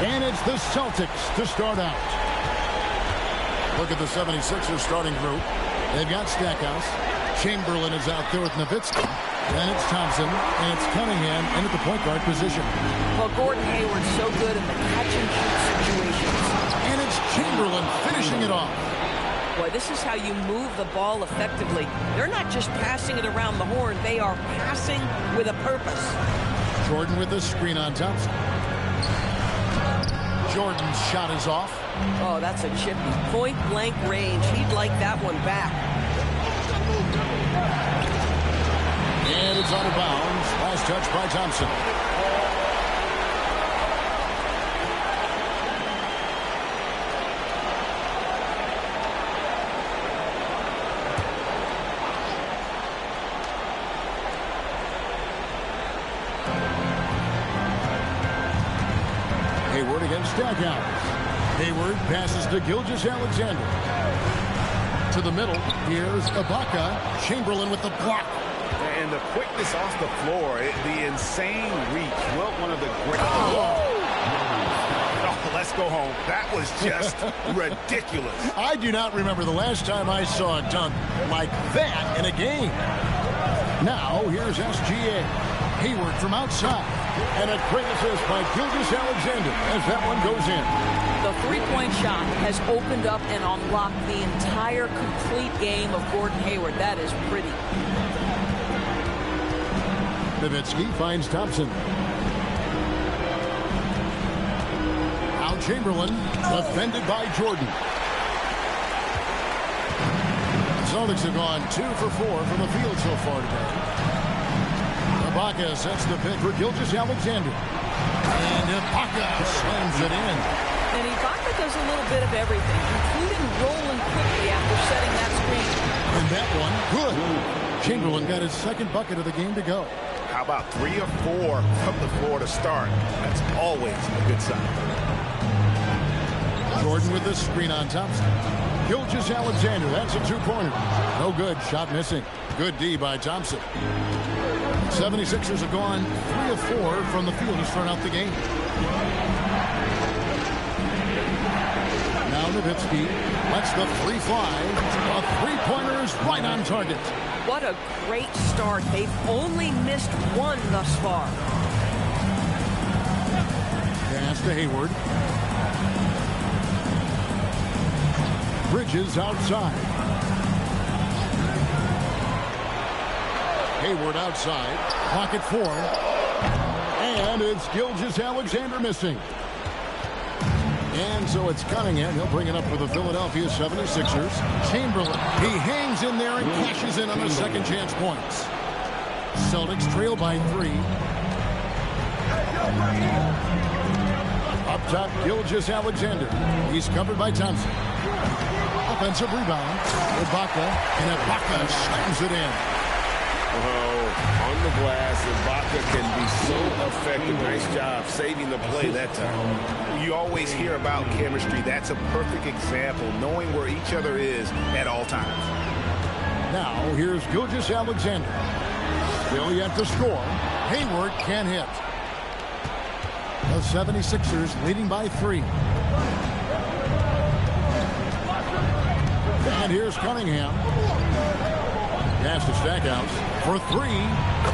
And it's the Celtics to start out. Look at the 76ers starting group. They've got Stackhouse. Chamberlain is out there with Nowitzki. Then it's Thompson, and it's Cunningham in at the point guard position. Well, Gordon Hayward's so good in the catch-and-shoot situations. And it's Chamberlain finishing it off. Boy, this is how you move the ball effectively. They're not just passing it around the horn. They are passing with a purpose. Jordan with the screen on Thompson. Jordan's shot is off. Oh, that's a chippy. Point-blank range. He'd like that one back. And it's out of bounds. Last touch by Thompson. Hayward against Stackhouse. Hayward passes to Gilgeous-Alexander. To the middle. Here's Ibaka. Chamberlain with the block. And the quickness off the floor, the insane reach. Well, one of the great... Oh, let's go home. That was just ridiculous. I do not remember the last time I saw a dunk like that in a game. Now, here's SGA. Hayward from outside. And a great assist by Gilgeous-Alexander as that one goes in. The three-point shot has opened up and unlocked the entire complete game of Gordon Hayward. That is pretty. Nowitzki finds Thompson. Now Chamberlain, defended by Jordan. The Celtics have gone 2 for 4 from the field so far today. Ibaka sets the pick for Gilgeous-Alexander. And Ibaka slams it in. And Ibaka does a little bit of everything, including rolling quickly after setting that screen. And that one, good. Chamberlain got his second bucket of the game to go. How about 3 or 4 from the floor to start? That's always a good sign. Jordan with the screen on Thompson. Gilgeous-Alexander, that's a two-pointer. No good, shot missing. Good D by Thompson. 76ers have gone 3 of 4 from the field to start out the game. Now Nowitzki lets the three fly. A three-pointer is right on target. What a great start. They've only missed one thus far. Pass to Hayward. Bridges outside. Hayward outside. Pocket 4. And it's Gilgeous-Alexander missing. And so it's Cunningham. He'll bring it up for the Philadelphia 76ers. Chamberlain. He hangs in there and cashes in on the second chance points. Celtics trail by 3. Up top, Gilgeous-Alexander. He's covered by Thompson. Offensive rebound. Ibaka. And Ibaka slams it in. Oh, on the glass, Ibaka can be so effective. Nice job saving the play that time. You always hear about chemistry. That's a perfect example, knowing where each other is at all times. Now, here's Gilgeous-Alexander. Still yet to score. Hayward can't hit. The 76ers leading by 3. And here's Cunningham. Pass to Stackhouse for 3.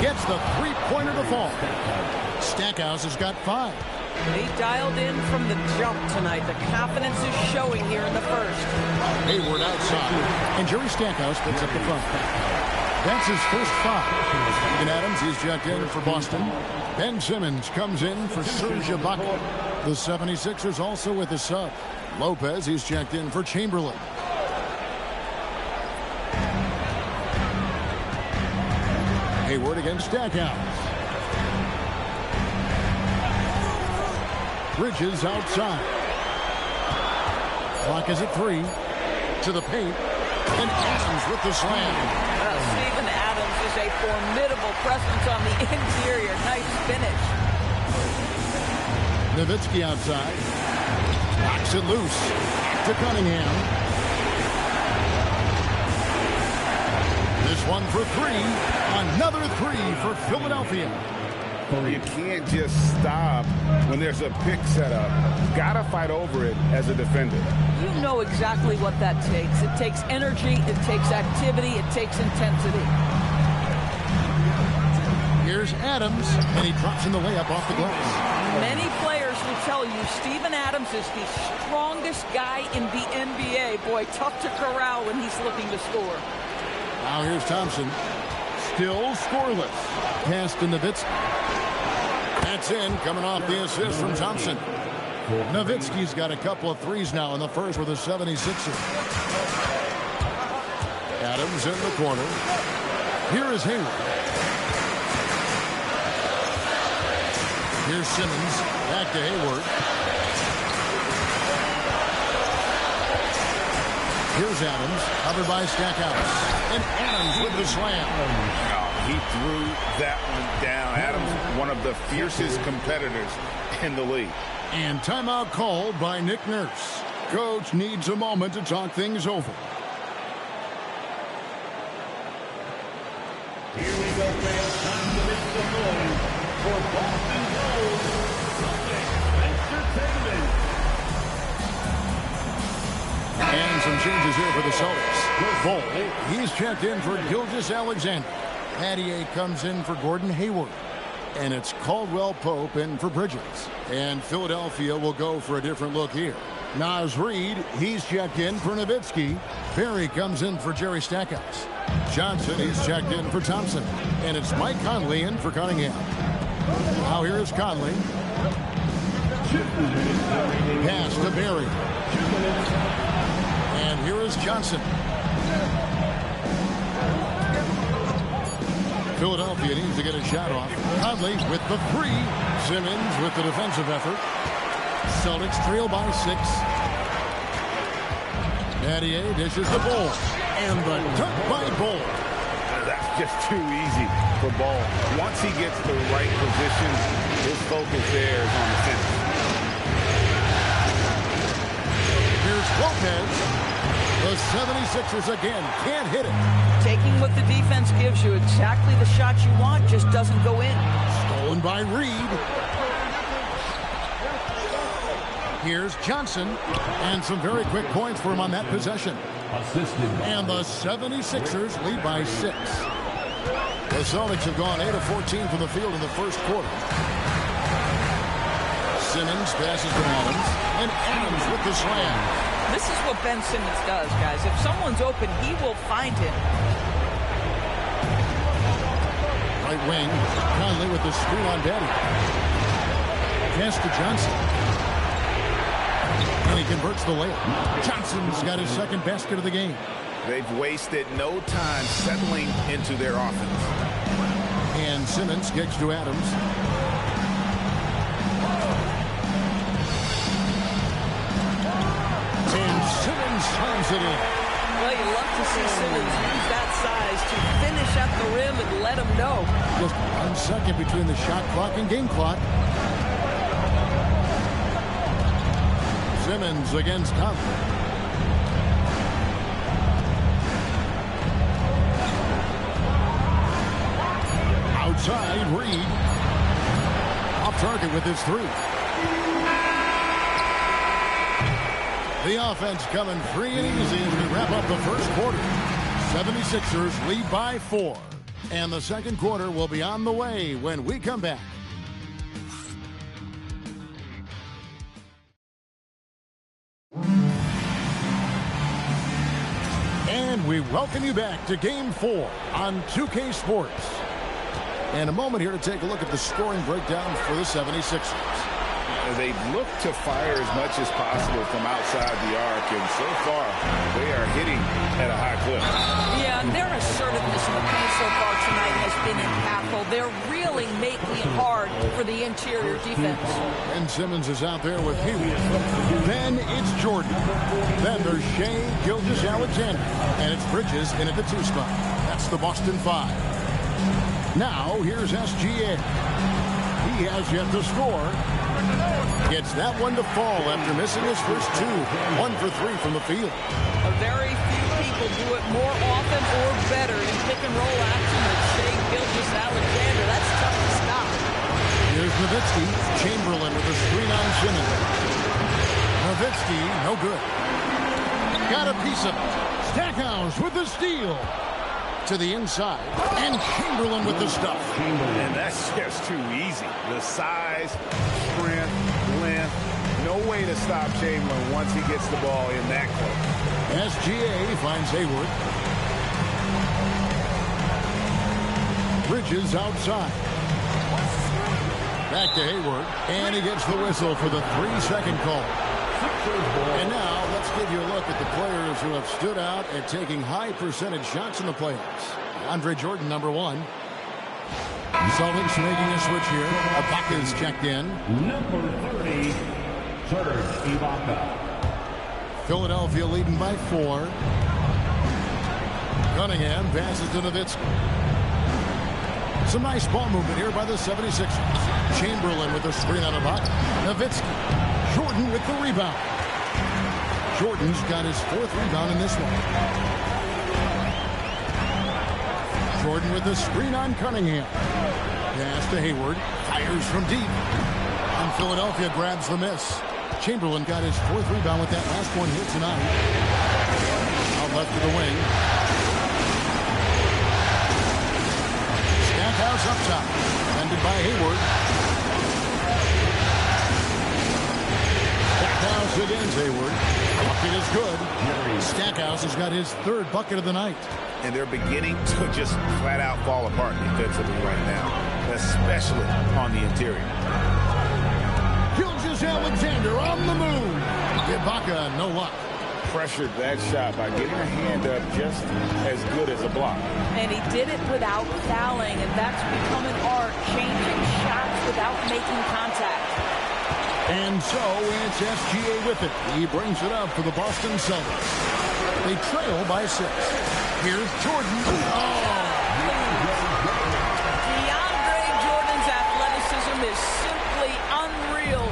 Gets the three-pointer to fall. Stackhouse has got 5. He dialed in from the jump tonight. The confidence is showing here in the first. Hayward outside. And Jerry Stackhouse picks up the front. That's his first 5. Steven Adams, he's checked in for Boston. Ben Simmons comes in for Serge Ibaka. The 76ers also with a sub. Lopez, he's checked in for Chamberlain. Hayward against Stackhouse. Bridges outside. Clock is at 3. To the paint. And Adams with the slam. Steven Adams is a formidable presence on the interior. Nice finish. Nowitzki outside. Knocks it loose. Back to Cunningham. This one for 3. Another 3 for Philadelphia. You can't just stop when there's a pick set up, gotta fight over it as a defender. You know exactly what that takes. It takes energy, it takes activity, it takes intensity. Here's Adams, and he drops in the layup off the glass. Many players will tell you Steven Adams is the strongest guy in the NBA. Boy, tough to corral when he's looking to score. Now here's Thompson. Still scoreless. Pass to Nowitzki. That's in, coming off the assist from Thompson. Nowitzki's got a couple of threes now in the first with the 76ers. Adams in the corner. Here is Hayward. Here's Simmons. Back to Hayward. Here's Adams. Covered by Stackhouse. And Adams with the slam. Oh, he threw that one down. Adams, one of the fiercest competitors in the league. And timeout called by Nick Nurse. Coach needs a moment to talk things over. Here we go, fans. Time to make the noise for Boston Gold Entertainment. And some changes here for the Celtics. Bull, he's checked in for Gilgeous-Alexander. Pattier comes in for Gordon Hayward. And it's Caldwell Pope in for Bridges. And Philadelphia will go for a different look here. Naz Reid, he's checked in for Nowitzki. Barry comes in for Jerry Stackhouse. Johnson, he's checked in for Thompson. And it's Mike Conley in for Cunningham. Now here is Conley. Pass to Barry. And here is Johnson. Philadelphia needs to get a shot off. Conley with the three. Simmons with the defensive effort. Celtics trail by 6. Pattier dishes the Bull. And the dunk by Bull. That's just too easy for Ball. Once he gets the right position, his focus there is on the finish. Here's Lopez. The 76ers again can't hit it. Taking what the defense gives you, exactly the shot you want, just doesn't go in. Stolen by Reid. Here's Johnson. And some very quick points for him on that possession. And the 76ers lead by 6. The Celtics have gone 8 of 14 from the field in the first quarter. Simmons passes to Adams. And Adams with the slam. This is what Ben Simmons does, guys. If someone's open, he will find him. Right wing. Conley with the screen on Daddy. Pass to Johnson. And he converts the layup. Johnson's got his second basket of the game. They've wasted no time settling into their offense. And Simmons kicks to Adams. And Simmons slams it in. Well, you love to see Simmons use that size to finish at the rim and let him know. Just 1 second between the shot clock and game clock. Simmons against Conley. Outside, Reid. Off target with his 3. The offense coming free and easy as we wrap up the first quarter. 76ers lead by 4. And the second quarter will be on the way when we come back. And we welcome you back to Game 4 on 2K Sports. And a moment here to take a look at the scoring breakdown for the 76ers. They look to fire as much as possible from outside the arc, and so far they are hitting at a high clip. Yeah, and their assertiveness in the paint so far tonight has been impactful. They're really making it hard for the interior defense. And Simmons is out there with Hewitt. Then it's Jordan. Then there's Shea Gilgeous-Alexander. And it's Bridges in at the 2 spot. That's the Boston 5. Now here's SGA. He has yet to score. Gets that one to fall after missing his first 2. 1 for 3 from the field. Very few people do it more often or better in pick and roll action than Shea Gilgeous-Alexander. That's tough to stop. Here's Nowitzki. Chamberlain with a Simmons. Nowitzki, no good. Got a piece of it. Stackhouse with the steal. To the inside. And Chamberlain with the stuff. And that's just too easy. The size, strength, length. No way to stop Chamberlain once he gets the ball in that close. SGA finds Hayward. Bridges outside. Back to Hayward. And he gets the whistle for the 3-second call. And now let's give you a look at the players who have stood out at taking high percentage shots in the playoffs. Andre Jordan, number 1. Celtics making a switch here. Ibaka's checked in. Number 30, Serge Ibaka. Philadelphia leading by 4. Cunningham passes to Nowitzki. Some nice ball movement here by the 76ers. Chamberlain with a screen on Ibaka. Nowitzki. Jordan with the rebound. Jordan's got his 4th rebound in this one. Jordan with the screen on Cunningham. Pass to Hayward. Fires from deep. And Philadelphia grabs the miss. Chamberlain got his 4th rebound with that last one here tonight. Out left to the wing. Stackhouse up top. Defended by Hayward. Stackhouse against Hayward. Bucket is good. Stackhouse has got his 3rd bucket of the night. And they're beginning to just flat out fall apart defensively right now, especially on the interior. Alexander on the move. Ibaka, no luck. Pressured that shot by getting a hand up just as good as a block. And he did it without fouling, and that's become an art, changing shots without making contact. And so it's SGA with it. He brings it up for the Boston Celtics. They trail by 6. Here's Jordan. DeAndre Jordan's athleticism is simply unreal.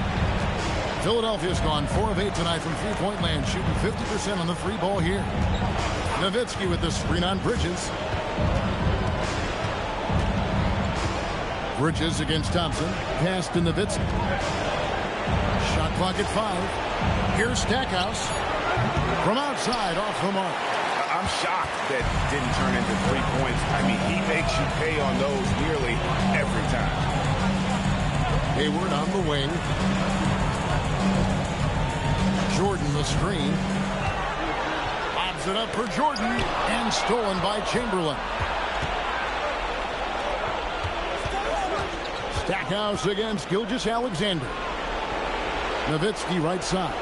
Philadelphia's gone 4 of 8 tonight from three-point land, shooting 50% on the free ball here. Nowitzki with the screen on Bridges. Bridges against Thompson. Pass to Nowitzki. Shot clock at 5. Here's Stackhouse. From outside, off the mark. I'm shocked that didn't turn into 3 points. I mean, he makes you pay on those nearly every time. Hayward on the wing. Jordan the screen. Lobs it up for Jordan. And stolen by Chamberlain. Stackhouse against Gilgeous-Alexander. Nowitzki right side.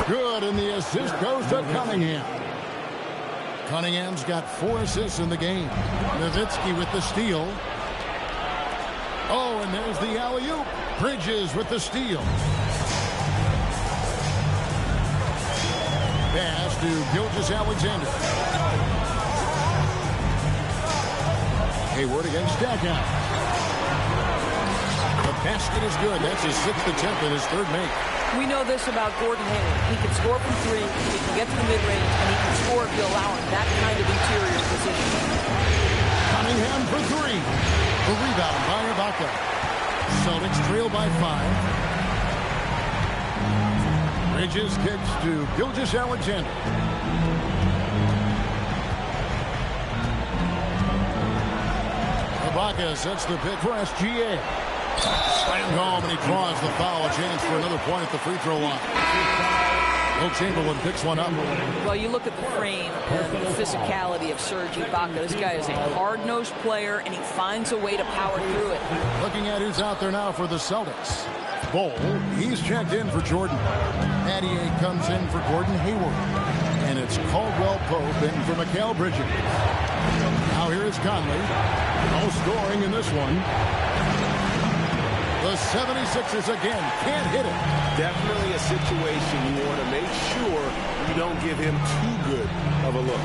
Good, and the assist goes to Cunningham. Cunningham's got 4 assists in the game. Nowitzki with the steal. Oh, and there's the alley-oop. Bridges with the steal. Pass to Gilgeous-Alexander. Hayward against Stackhouse. The basket is good. That's his 6th attempt and his 3rd make. We know this about Gordon Hayward. He can score from 3, he can get to the mid-range, and he can score if you allow him that kind of interior position. Cunningham for 3. The rebound by Ibaka. Celtics trail by 5. Bridges kicks to Gilgeous-Alexander. Ibaka sets the pick for SGA. Slammed home, and he draws the foul. A chance for another point at the free throw line. Will Chamberlain picks one up. Well, you look at the frame and the physicality of Serge Ibaka. This guy is a hard-nosed player, and he finds a way to power through it. Looking at who's out there now for the Celtics. Bol, he's checked in for Jordan. Adier comes in for Gordon Hayward. And it's Caldwell Pope in for Mikal Bridges. Now here is Conley. No scoring in this one. The 76ers again can't hit it. Definitely a situation you want to make sure you don't give him too good of a look.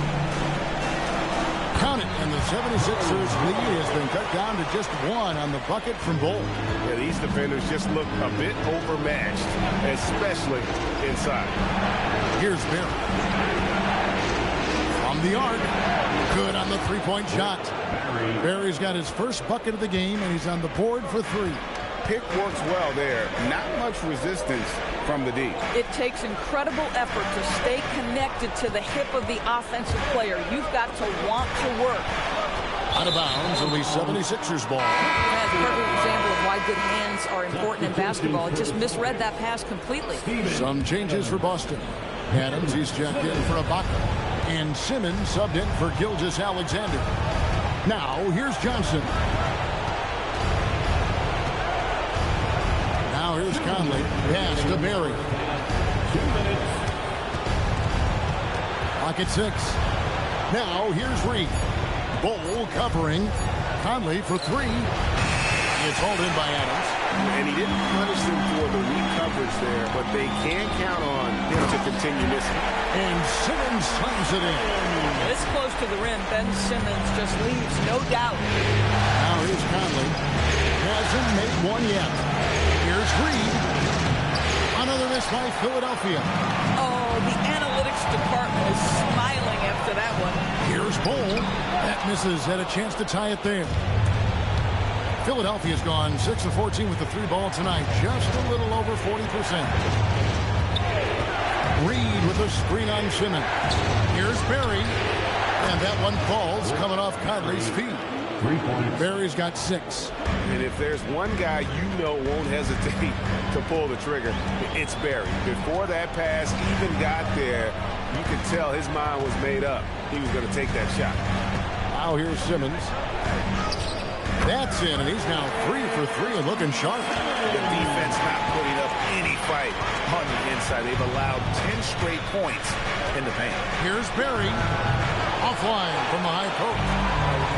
Count it, and the 76ers lead has been cut down to just 1 on the bucket from Bol. Yeah, these defenders just look a bit overmatched, especially inside. Here's Barry. From the arc. Good on the 3-point shot. Barry's got his 1st bucket of the game, and he's on the board for 3. pick works well there. Not much resistance from the D. It takes incredible effort to stay connected to the hip of the offensive player. You've got to want to work. Out of bounds, it'll be 76ers ball. That's a perfect example of why good hands are important in basketball. It just misread that pass completely. Some changes for Boston. Adams, he's checked in for Ibaka. And Simmons subbed in for Gilgeous-Alexander. Now, here's Johnson. Now, here's Conley. Pass to Berry. 2 minutes. Clock at 6. Now, here's Reed. Bol covering. Conley for 3. It's hauled in by Adams. And he didn't punish them for the weak coverage there, but they can count on him to continue missing. And Simmons slams it in. This close to the rim, Ben Simmons just leaves, no doubt. Now here's Conley. Hasn't made one yet. Here's Reed. Another miss by Philadelphia. Oh, the analytics department is smiling after that one. Here's Bol. That misses. Had a chance to tie it there. Philadelphia's gone 6 of 14 with the 3 ball tonight. Just a little over 40%. Reed with a screen on Simmons. Here's Berry. And that one falls coming off Conley's feet. 3 points. Barry's got 6. And if there's one guy you know won't hesitate to pull the trigger, it's Barry. Before that pass even got there, you could tell his mind was made up. He was going to take that shot. Now here's Simmons. That's in, and he's now 3 for 3 and looking sharp. The defense not putting up any fight on the inside. They've allowed 10 straight points in the paint. Here's Berry. Offline from the high post.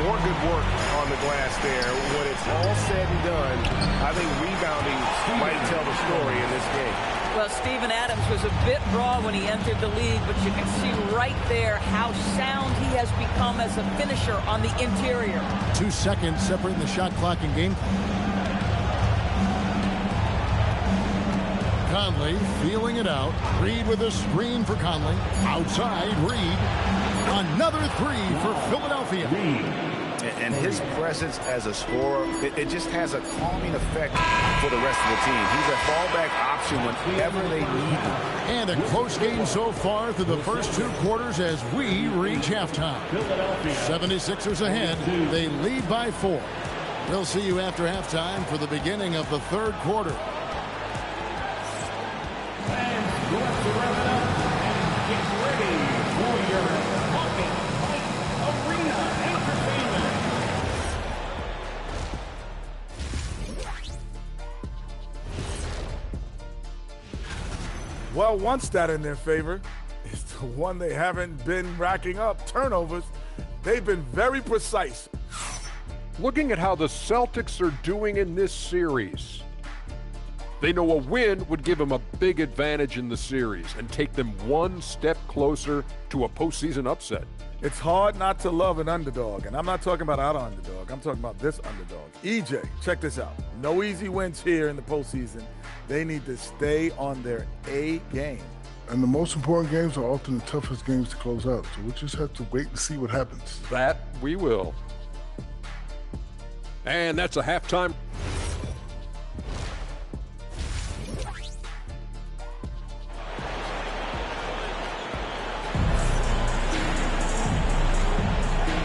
More good work on the glass there. When it's all said and done, I think rebounding might tell the story in this game. Well, Steven Adams was a bit raw when he entered the league, but you can see right there how sound he has become as a finisher on the interior. 2 seconds separating the shot clock and game clock. Conley feeling it out. Reed with a screen for Conley. Outside, Reed. Another 3 for Philadelphia. And his presence as a scorer, it just has a calming effect for the rest of the team. He's a fallback option whenever they need him. And a close game so far through the first 2 quarters as we reach halftime. 76ers ahead. They lead by 4. We'll see you after halftime for the beginning of the 3rd quarter. Fans, go up to wrap it up and get ready for your Bucket Fight Arena Entertainment. Well, one stat in their favor is the one they haven't been racking up, turnovers. They've been very precise. Looking at how the Celtics are doing in this series, they know a win would give them a big advantage in the series and take them one step closer to a postseason upset. It's hard not to love an underdog, and I'm not talking about our underdog. I'm talking about this underdog. EJ, check this out. No easy wins here in the postseason. They need to stay on their A game. And the most important games are often the toughest games to close out. So we just have to wait and see what happens. That we will. And that's a halftime.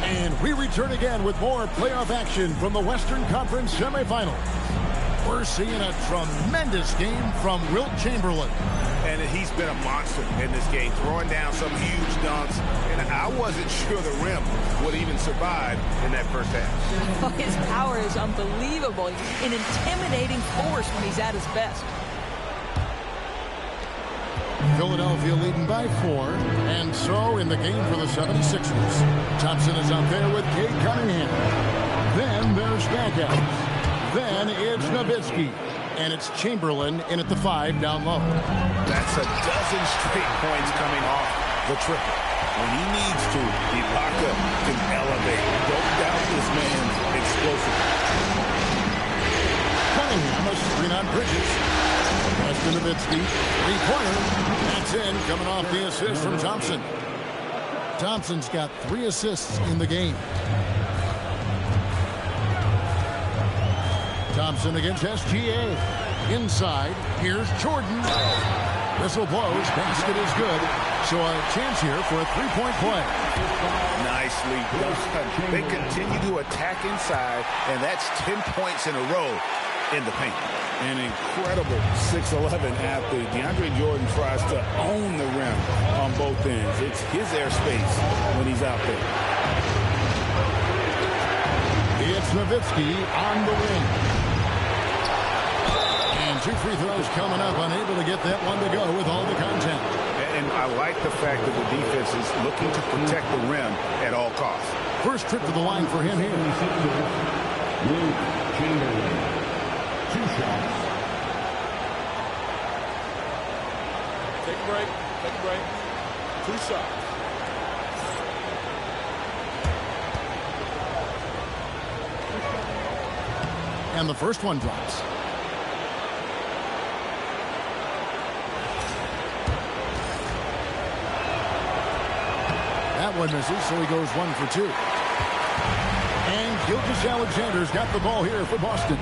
And we return again with more playoff action from the Western Conference semifinals. We're seeing a tremendous game from Wilt Chamberlain. And he's been a monster in this game, throwing down some huge dunks. And I wasn't sure the rim would even survive in that first half. His power is unbelievable. An intimidating force when he's at his best. Philadelphia leading by 4. And so in the game for the 76ers, Thompson is out there with Cade Cunningham. Then there's Stackhouse. Then it's Nowitzki. And it's Chamberlain in at the 5 down low. That's a dozen straight points coming off the triple. When he needs to, Ibaka can elevate. Don't doubt this man's explosive. Cunningham, a screen on Bridges. Pass to Nowitzki. 3-pointer. That's in, coming off the assist from Thompson. Thompson's got 3 assists in the game. Thompson against SGA. Inside, here's Jordan. Whistle blows, basket is good. So a chance here for a three-point play. Nicely done. They continue to attack inside, and that's 10 points in a row in the paint. An incredible 6'11" athlete. DeAndre Jordan tries to own the rim on both ends. It's his airspace when he's out there. It's Nowitzki on the wing. And 2 free throws coming up, unable to get that one to go with all the content. And I like the fact that the defense is looking to protect the rim at all costs. First trip to the line for him here. Luke Chamberlain. 2 shots. Take a break. Take a break. 2 shots. And the first one drops. That one misses, so he goes 1 for 2. And Gilgeous-Alexander's got the ball here for Boston.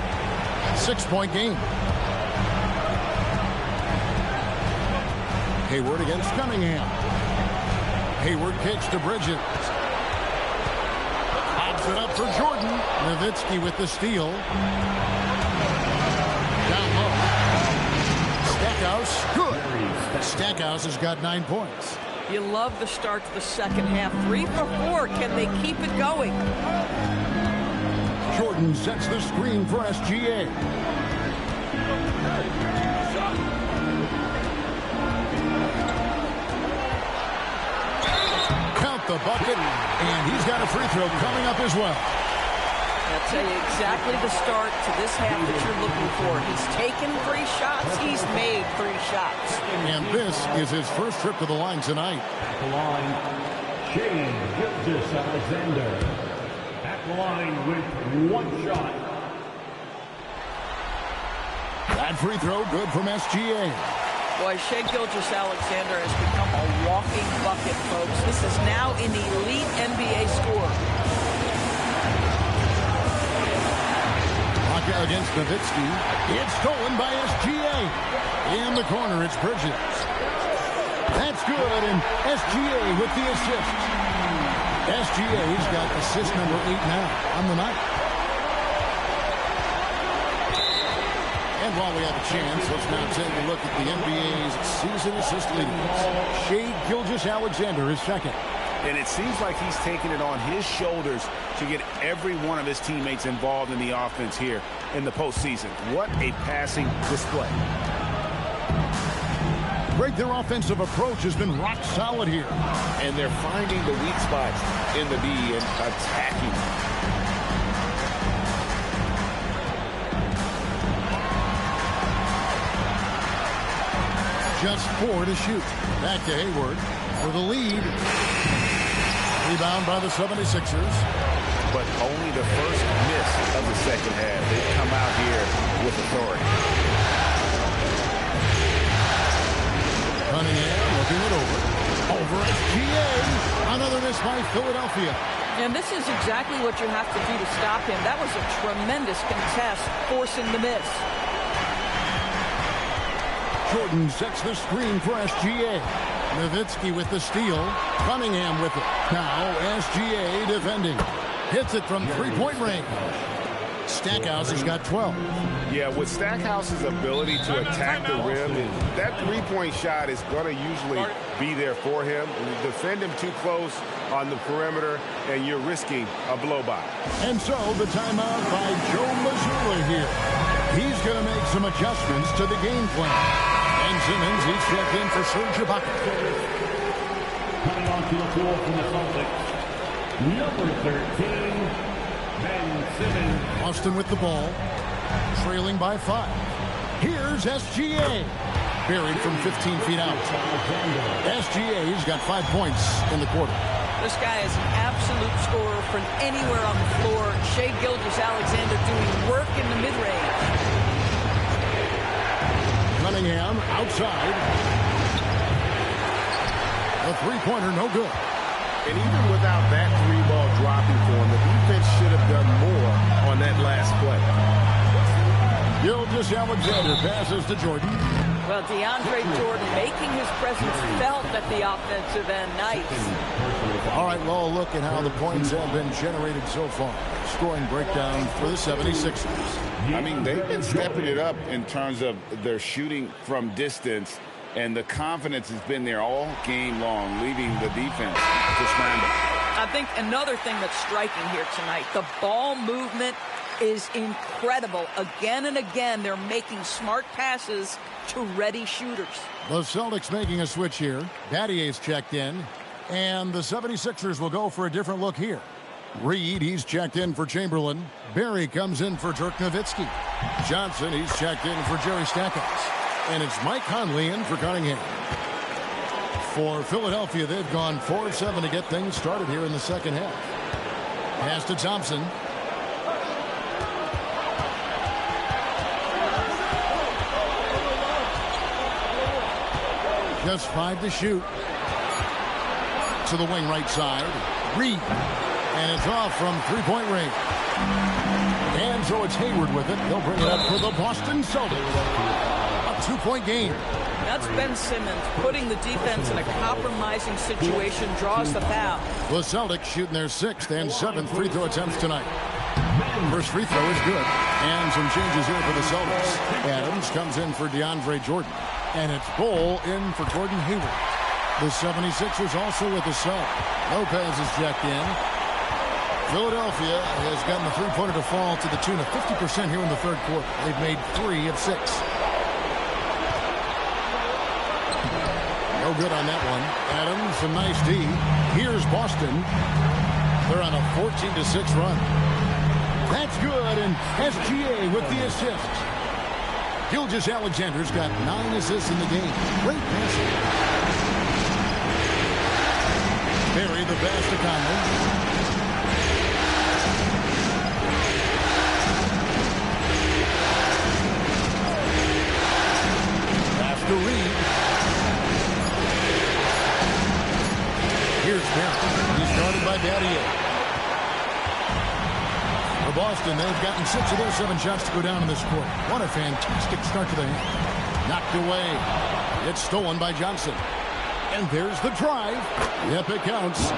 6-point game. Hayward against Cunningham. Hayward kicks to Bridges. Pops it up for Jordan. Nowitzki with the steal. Down low. Stackhouse, good. Stackhouse has got 9 points. You love the start to the second half. 3 for 4. Can they keep it going? Jordan sets the screen for SGA. Count the bucket, and he's got a free throw coming up as well. I'll tell you exactly the start to this half that you're looking for. He's taken 3 shots. He's made 3 shots. And this is his first trip to the line tonight. At the line, Shea Gilgeous-Alexander. At the line with 1 shot. That free throw good from SGA. Boy, Shea Gilgeous-Alexander has become a walking bucket, folks. This is now an elite NBA scorer. Against Nowitzki. It's stolen by SGA. In the corner, it's Bridges. That's good, and SGA with the assist. SGA's got assist number 8 now on the night. And while we have a chance, let's now take a look at the NBA's season assist leaders. Shea Gilgeous-Alexander is second. And it seems like he's taking it on his shoulders to get every one of his teammates involved in the offense here in the postseason. What a passing display. Greg, their offensive approach has been rock solid here. And they're finding the weak spots in the D and attacking. Just 4 to shoot. Back to Hayward for the lead. Rebound by the 76ers. But only the first miss of the second half. They've come out here with authority. Cunningham looking it over. Over SGA. Another miss by Philadelphia. And this is exactly what you have to do to stop him. That was a tremendous contest, forcing the miss. Jordan sets the screen for SGA. Nowitzki with the steal. Cunningham with it. Now SGA defending. Hits it from 3-point range. Stackhouse has got 12. Yeah, with Stackhouse's ability to attack the rim, that 3-point shot is going to usually be there for him. You defend him too close on the perimeter, and you're risking a blow-by. And so the timeout by Joe Mazzulla here. He's going to make some adjustments to the game plan. Ben Simmons, he's checked in for Serge Ibaka. Coming onto the floor from the Celtics, number 13, Ben Simmons. Boston with the ball, trailing by 5. Here's SGA. Buried from 15 feet out. SGA's got 5 points in the quarter. This guy is an absolute scorer from anywhere on the floor. Shea Gilgeous-Alexander doing work in the mid-range. Cunningham outside. The 3-pointer no good. And even without that 3-ball dropping for him, the defense should have done more on that last play. Gilgeous Alexander passes to Jordan. Well, DeAndre Jordan making his presence felt at the offensive end. Nice. All right, well, look at how the points have been generated so far. Scoring breakdown for the 76ers. I mean, they've been stepping it up in terms of their shooting from distance, and the confidence has been there all game long, leaving the defense to scramble. I think another thing that's striking here tonight, the ball movement is incredible. Again and again, they're making smart passes to ready shooters. The Celtics making a switch here. Battier's checked in, and the 76ers will go for a different look here. Reed, he's checked in for Chamberlain. Barry comes in for Dirk Nowitzki. Johnson, he's checked in for Jerry Stackhouse. And it's Mike Conley in for Cunningham. For Philadelphia, they've gone 4 of 7 to get things started here in the second half. Pass to Thompson. Just 5 to shoot. To the wing right side. Reed. And it's off from three-point range. And so it's Hayward with it. He'll bring it up for the Boston Celtics. A 2-point game. That's Ben Simmons putting the defense in a compromising situation, draws the foul. The Celtics shooting their 6th and 7th free throw attempts tonight. First free throw is good. And some changes here for the Celtics. Adams comes in for DeAndre Jordan. And it's Bull in for Gordon Hayward. The 76ers also with a sub. Lopez is checked in. Philadelphia has gotten the three-pointer to fall to the tune of 50% here in the third quarter. They've made 3 of 6. No good on that one. Adams, a nice D. Here's Boston. They're on a 14-6 run. That's good, and SGA with the assist. Gilgeous Alexander's got 9 assists in the game. Great passing. Barry the pass to Conley. To Reed. Here's Barry. He's guarded by Battier. For Boston, they've gotten 6 of their 7 shots to go down in this quarter. What a fantastic start to the half. Knocked away. It's stolen by Johnson. And there's the drive. Yep, it counts.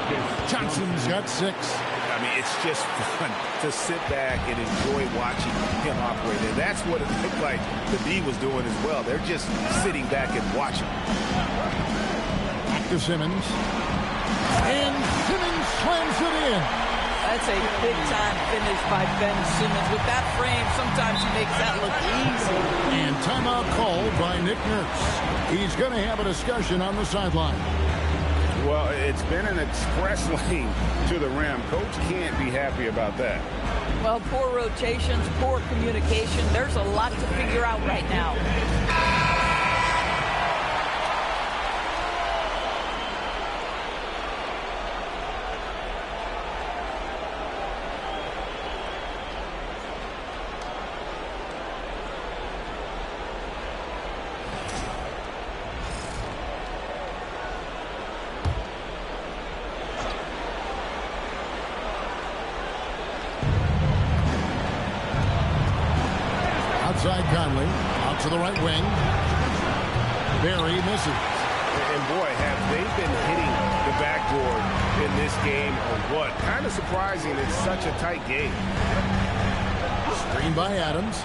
Johnson's got 6. I mean, it's just fun to sit back and enjoy watching him operate. And that's what it looked like the D was doing as well. They're just sitting back and watching. Back to Simmons. And Simmons slams it in. That's a big-time finish by Ben Simmons. With that frame, sometimes he makes that look easy. And timeout called by Nick Nurse. He's going to have a discussion on the sideline. Well, it's been an express lane to the rim. Coach can't be happy about that. Well, poor rotations, poor communication. There's a lot to figure out right now. Outside Conley, out to the right wing. Barry misses. And boy, have they been hitting the backboard in this game or what? Kind of surprising. It's such a tight game. Screen by Adams.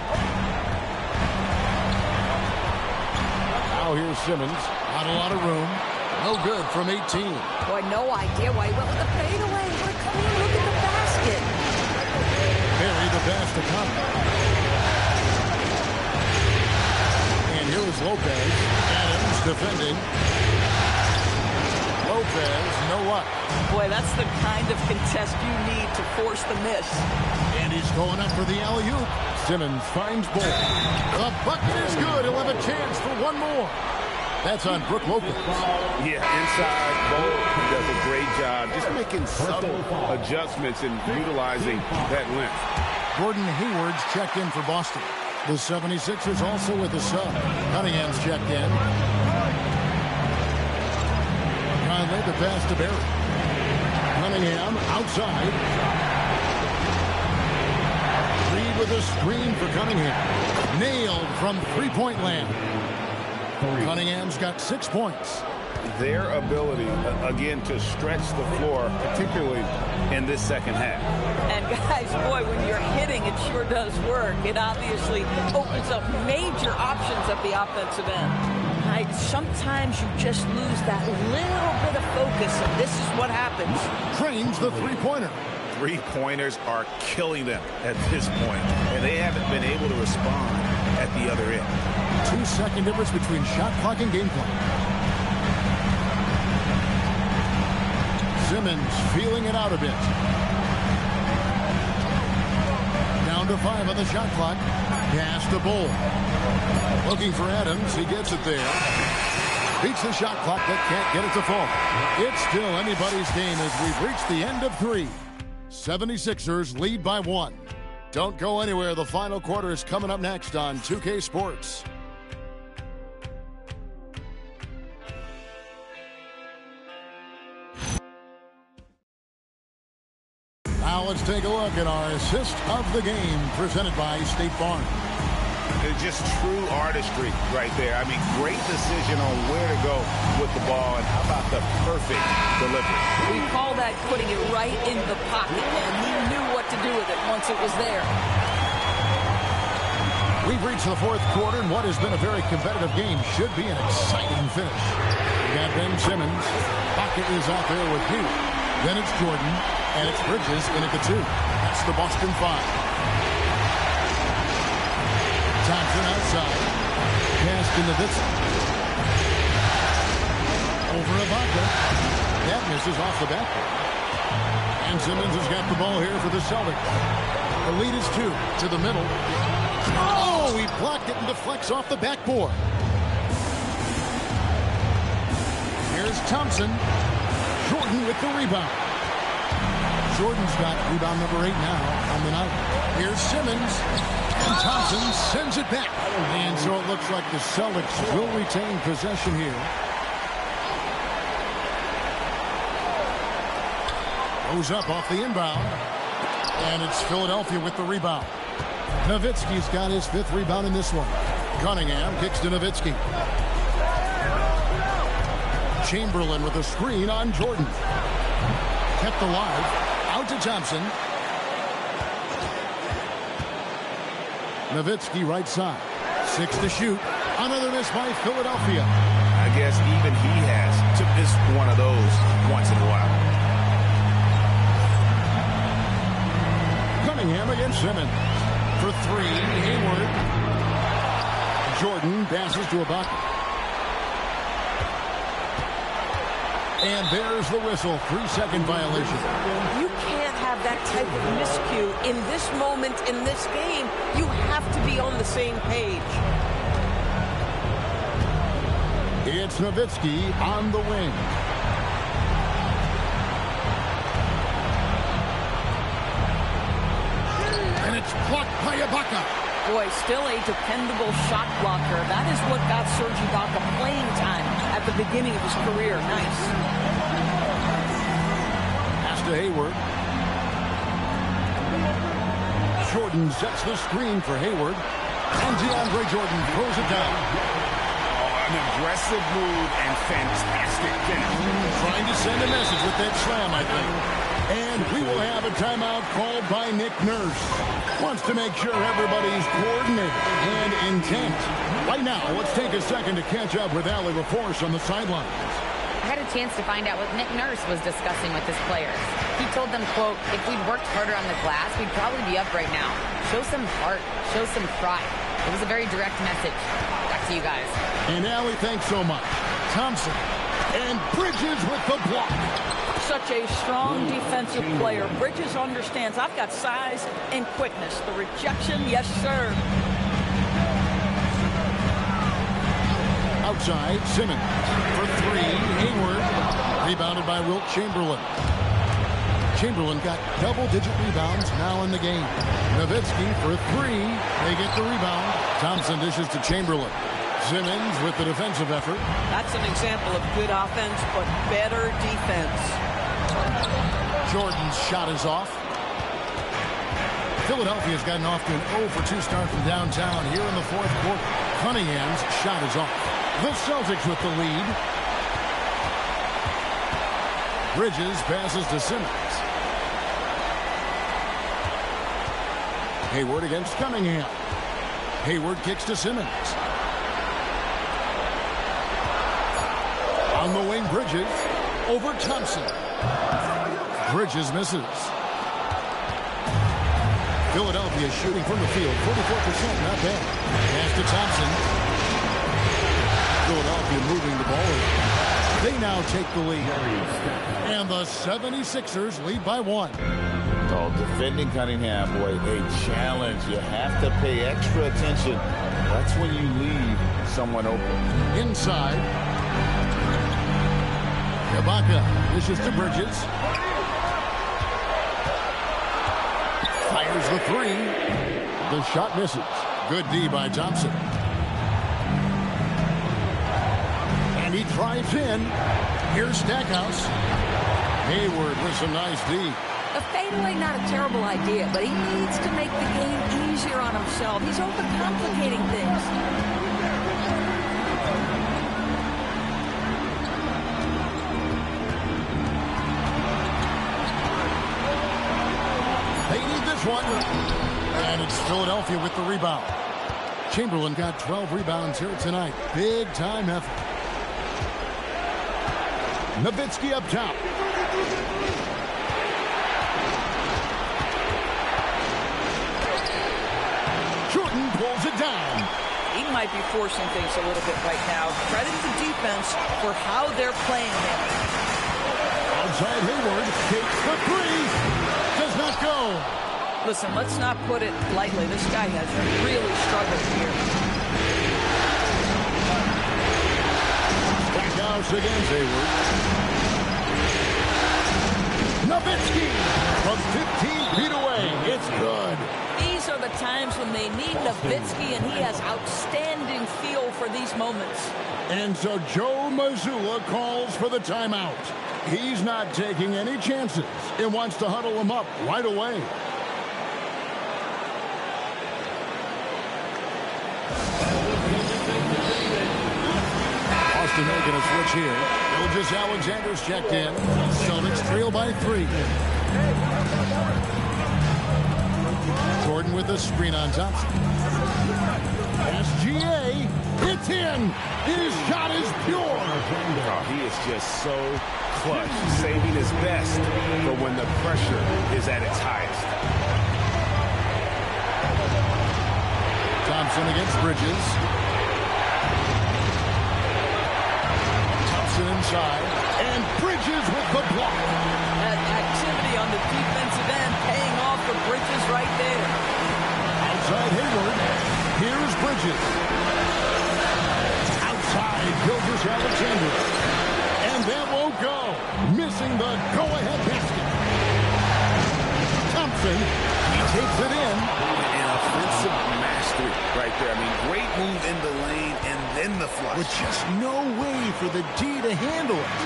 Now here's Simmons. Not a lot of room. No good from 18. Boy, no idea why he went with the fadeaway. Look at the basket. Barry the pass to Conley. Here is Lopez. Adams defending. Lopez, no luck. Boy, that's the kind of contest you need to force the miss. And he's going up for the alley-oop. Simmons finds Bull. The bucket is good. He'll have a chance for one more. That's on Brook Lopez. Yeah, inside, Bull does a great job just making subtle adjustments and utilizing that length. Gordon Hayward's checked in for Boston. The 76ers also with a sub. Cunningham's checked in. Conley the pass to Barry. Cunningham outside. Reed with a screen for Cunningham. Nailed from three-point land. Cunningham's got 6 points. Their ability, again, to stretch the floor, particularly in this second half. And guys, boy, when you're hitting, it sure does work. It obviously opens up major options at the offensive end. Sometimes you just lose that little bit of focus, and this is what happens. Trains the three-pointer. Three-pointers are killing them at this point, and they haven't been able to respond at the other end. 2-second difference between shot clock and game clock. Simmons feeling it out a bit. Down to 5 on the shot clock. Pass to Bull. Looking for Adams. He gets it there. Beats the shot clock but can't get it to fall. It's still anybody's game as we've reached the end of 3. 76ers lead by 1. Don't go anywhere. The final quarter is coming up next on 2K Sports. Now let's take a look at our assist of the game presented by State Farm. It's just true artistry right there. I mean, great decision on where to go with the ball, and how about the perfect delivery? We call that putting it right in the pocket, and he knew what to do with it once it was there. We've reached the 4th quarter, and what has been a very competitive game should be an exciting finish. We got Ben Simmons. Pocket is out there with Hugh. Then it's Jordan, and it's Bridges in at the 2. That's the Boston 5. Thompson outside. Pass to Nowitzki. Over Ibaka. That misses off the backboard. And Simmons has got the ball here for the Celtics. The lead is 2 to the middle. Oh, he blocked it and deflects off the backboard. Here's Thompson. Jordan with the rebound. Jordan's got rebound number 8 now on the night. Here's Simmons. And Thompson sends it back. And so it looks like the Celtics will retain possession here. Goes up off the inbound. And it's Philadelphia with the rebound. Nowitzki's got his 5th rebound in this one. Cunningham kicks to Nowitzki. Chamberlain with a screen on Jordan. Kept alive. Out to Thompson. Nowitzki right side. 6 to shoot. Another miss by Philadelphia. I guess even he has to miss one of those once in a while. Cunningham against Simmons. For 3, Hayward. Jordan passes to Ibaka. And there's the whistle. 3-second violation. You can't have that type of miscue in this moment in this game. You have to be on the same page. It's Nowitzki on the wing. And it's blocked by Ibaka. Boy, still a dependable shot blocker. That is what got Serge Ibaka playing time at the beginning of his career. Nice. Pass to Hayward. Jordan sets the screen for Hayward. And DeAndre Jordan throws it down. An aggressive move and fantastic finish. Trying to send a message with that slam, I think. And we will have a timeout called by Nick Nurse. Wants to make sure everybody's coordinated and intent. Right now, let's take a second to catch up with Allie LaForce on the sidelines. I had a chance to find out what Nick Nurse was discussing with his players. He told them, quote, if we'd worked harder on the glass, we'd probably be up right now. Show some heart. Show some pride. It was a very direct message. Back to you guys. And Allie, thanks so much. Thompson and Bridges with the block. Such a strong defensive player. Bridges understands I've got size and quickness. The rejection, yes, sir. Outside, Simmons for 3. Hayward rebounded by Wilt Chamberlain. Chamberlain got double-digit rebounds now in the game. Nowitzki for 3. They get the rebound. Thompson dishes to Chamberlain. Simmons with the defensive effort. That's an example of good offense, but better defense. Jordan's shot is off. Philadelphia's gotten off to an 0-for-2 start from downtown here in the fourth quarter. Cunningham's shot is off. The Celtics with the lead. Bridges passes to Simmons. Hayward against Cunningham. Hayward kicks to Simmons. On the wing, Bridges. Over Thompson. Bridges misses. Philadelphia shooting from the field. 44%, not bad. Pass to Thompson. Philadelphia moving the ball over. They now take the lead. And the 76ers lead by 1. Oh, defending Cunningham, boy, a challenge. You have to pay extra attention. That's when you leave someone open. Inside. Ibaka dishes to Bridges. Fires the three. The shot misses. Good D by Thompson. And he drives in. Here's Stackhouse. Hayward with some nice D. A fadeaway, not a terrible idea, but he needs to make the game easier on himself. He's overcomplicating things. They need this one. And it's Philadelphia with the rebound. Chamberlain got 12 rebounds here tonight. Big time effort. Nowitzki up top. Jordan pulls it down. He might be forcing things a little bit right now. Credit the defense for how they're playing him. Outside Hayward takes the three. Does not go. Listen, let's not put it lightly. This guy has really struggled here. Stackhouse against Hayward. Nowitzki from 15 feet away. It's good. These are the times when they need Nowitzki, and he has outstanding feel for these moments. And so Joe Mazzulla calls for the timeout. He's not taking any chances. It wants to huddle him up right away. Boston making a switch here. Gilgeous-Alexander's checked in. Celtics trail by 3. Jordan with a screen on Thompson. SGA. It's in. His shot is pure. Oh, he is just so clutch, saving his best for when the pressure is at its highest. Thompson against Bridges. Thompson inside. And Bridges with the block. That activity on the defensive end paying off for Bridges right there. Outside Hayward. Here's Bridges. Outside Gilgeous-Alexander. And that won't go. Missing the go-ahead basket. Thompson. He takes it in. An offensive mastery right there. I mean, great move in the lane and then the flush. With just no way for the D to handle it.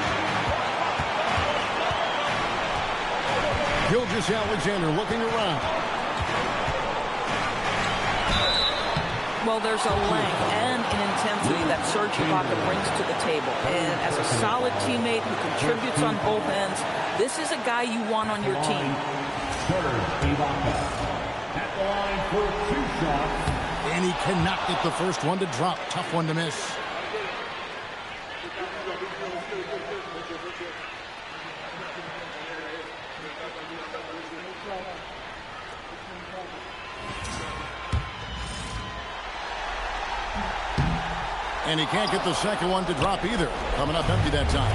Gilgeous-Alexander looking around. Well, there's a length and an intensity that Serge Ibaka brings to the table. And as a solid teammate who contributes on both ends, this is a guy you want on your team. Serge Ibaka at the line for 2 shots. And he cannot get the first one to drop. Tough one to miss. And he can't get the second one to drop either. Coming up empty that time.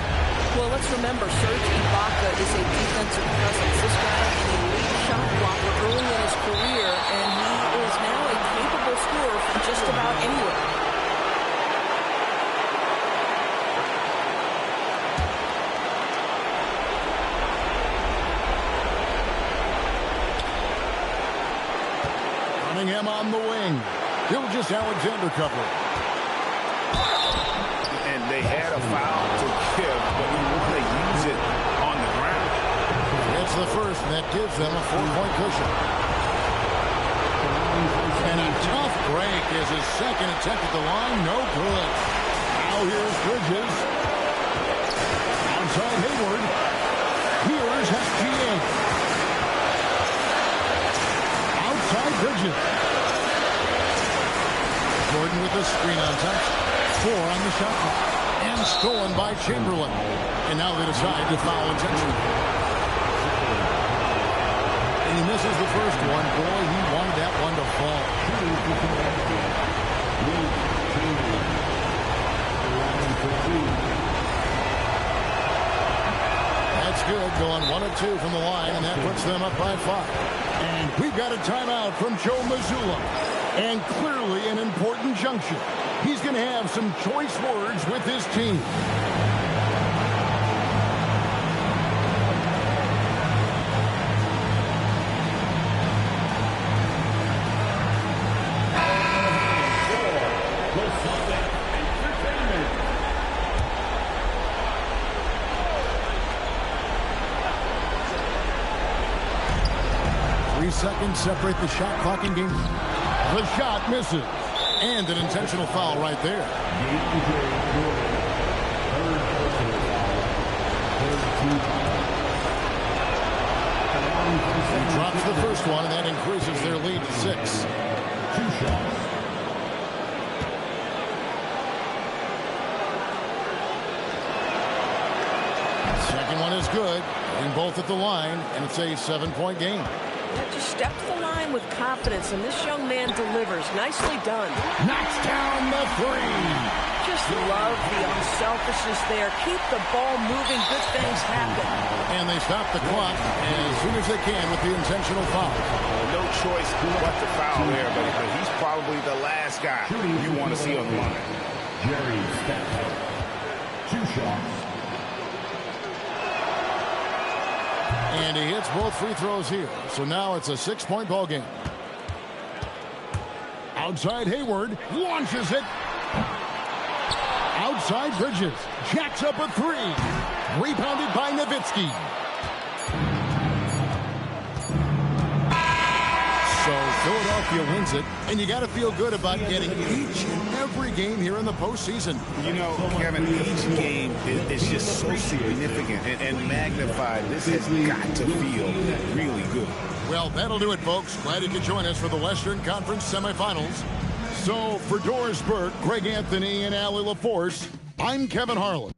Well, let's remember, Serge Ibaka is a defensive presence. This guy is an elite shot blocker early in his career, and he is now a capable scorer from just about anywhere. Cunningham on the wing. Gilgeous-Alexander covering. And they had a foul to give, but we want to use it on the ground. It's the first, and that gives them a 4-point cushion. And a tough break is his second attempt at the line. No good. Now here's Bridges. Outside Hayward. Here's SGA. Outside Bridges. Jordan with the screen on touch. 4 on the shot clock. And stolen by Chamberlain. And now they decide to foul intentionally. And he misses the first one. Boy, he wanted that one to fall. That's good. Going 1 of 2 from the line, and that puts them up by 5. And we've got a timeout from Joe Mazzulla. And clearly an important juncture. He's going to have some choice words with his team. Seconds separate the shot clock in game. The shot misses. And an intentional foul right there. He drops the first one, and that increases their lead to 6. 2 shots. Second one is good. And both at the line, and it's a 7-point game. Just step to the line with confidence, and this young man delivers. Nicely done. Knocks down the 3. Just love the unselfishness there. Keep the ball moving. Good things happen. And they stop the clock as soon as they can with the intentional foul. No choice but to foul there, but he's probably the last guy you want to see on the line. Jerry Stackhouse. 2 shots. And he hits both free throws here. So now it's a 6-point ball game. Outside Hayward launches it. Outside Bridges jacks up a 3. Rebounded by Nowitzki. So Philadelphia wins it, and you got to feel good about getting each and every game here in the postseason. You know, Kevin, each game is just so significant and magnified. This has got to feel really good. Well, that'll do it, folks. Glad you could join us for the Western Conference semifinals. So for Doris Burke, Greg Anthony, and Allie LaForce, I'm Kevin Harlan.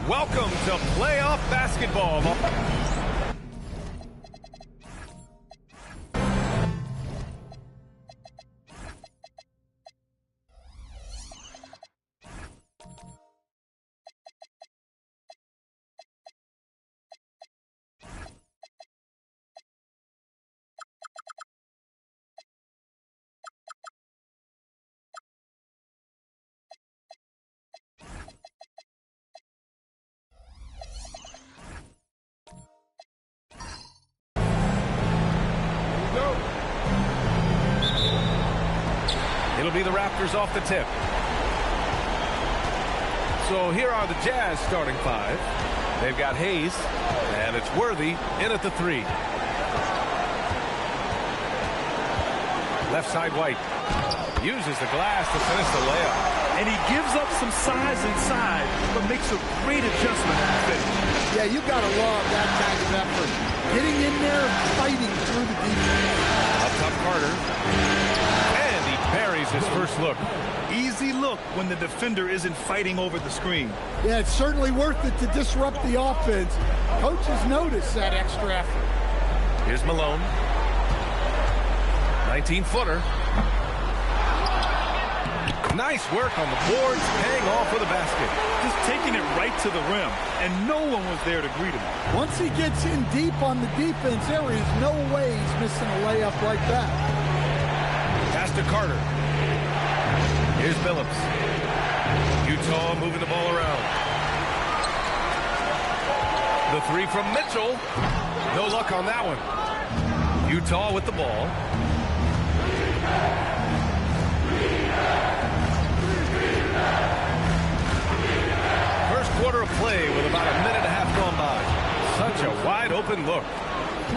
Welcome to playoff basketball. It'll be the Raptors off the tip. So here are the Jazz starting five. They've got Hayes, and it's Worthy in at the 3. Left side White. Uses the glass to finish the layup. And he gives up some size inside, but makes a great adjustment at the finish. Yeah, you got to love that kind of effort. Getting in there and fighting through the defense. Up top Carter. And he buries his first look. Easy look when the defender isn't fighting over the screen. Yeah, it's certainly worth it to disrupt the offense. Coaches notice that extra effort. Here's Malone. 19-footer. Nice work on the boards, paying off with a basket. Just taking it right to the rim, and no one was there to greet him. Once he gets in deep on the defense, there is no way he's missing a layup like that. Pass to Carter. Here's Billups. Utah moving the ball around. The 3 from Mitchell. No luck on that one. Utah with the ball. First quarter of play with about a minute and a half gone by. Such a wide open look.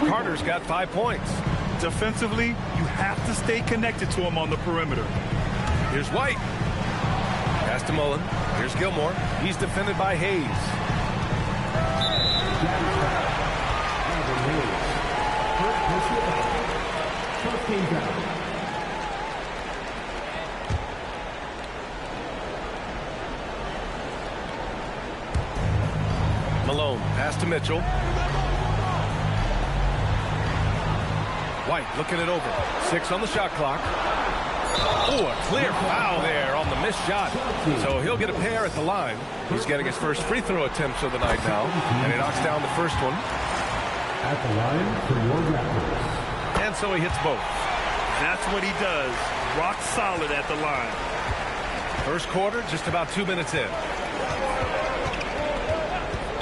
Carter's got 5 points. Defensively, you have to stay connected to him on the perimeter. Here's White. Pass to Mullen. Here's Gilmore. He's defended by Hayes. Malone. Pass to Mitchell. White looking it over. 6 on the shot clock. Oh, a clear foul there on the missed shot. So he'll get a pair at the line. He's getting his first free throw attempts of the night now. And he knocks down the first one. At the line for your Raptors. And so he hits both. That's what he does. Rock solid at the line. First quarter, just about 2 minutes in.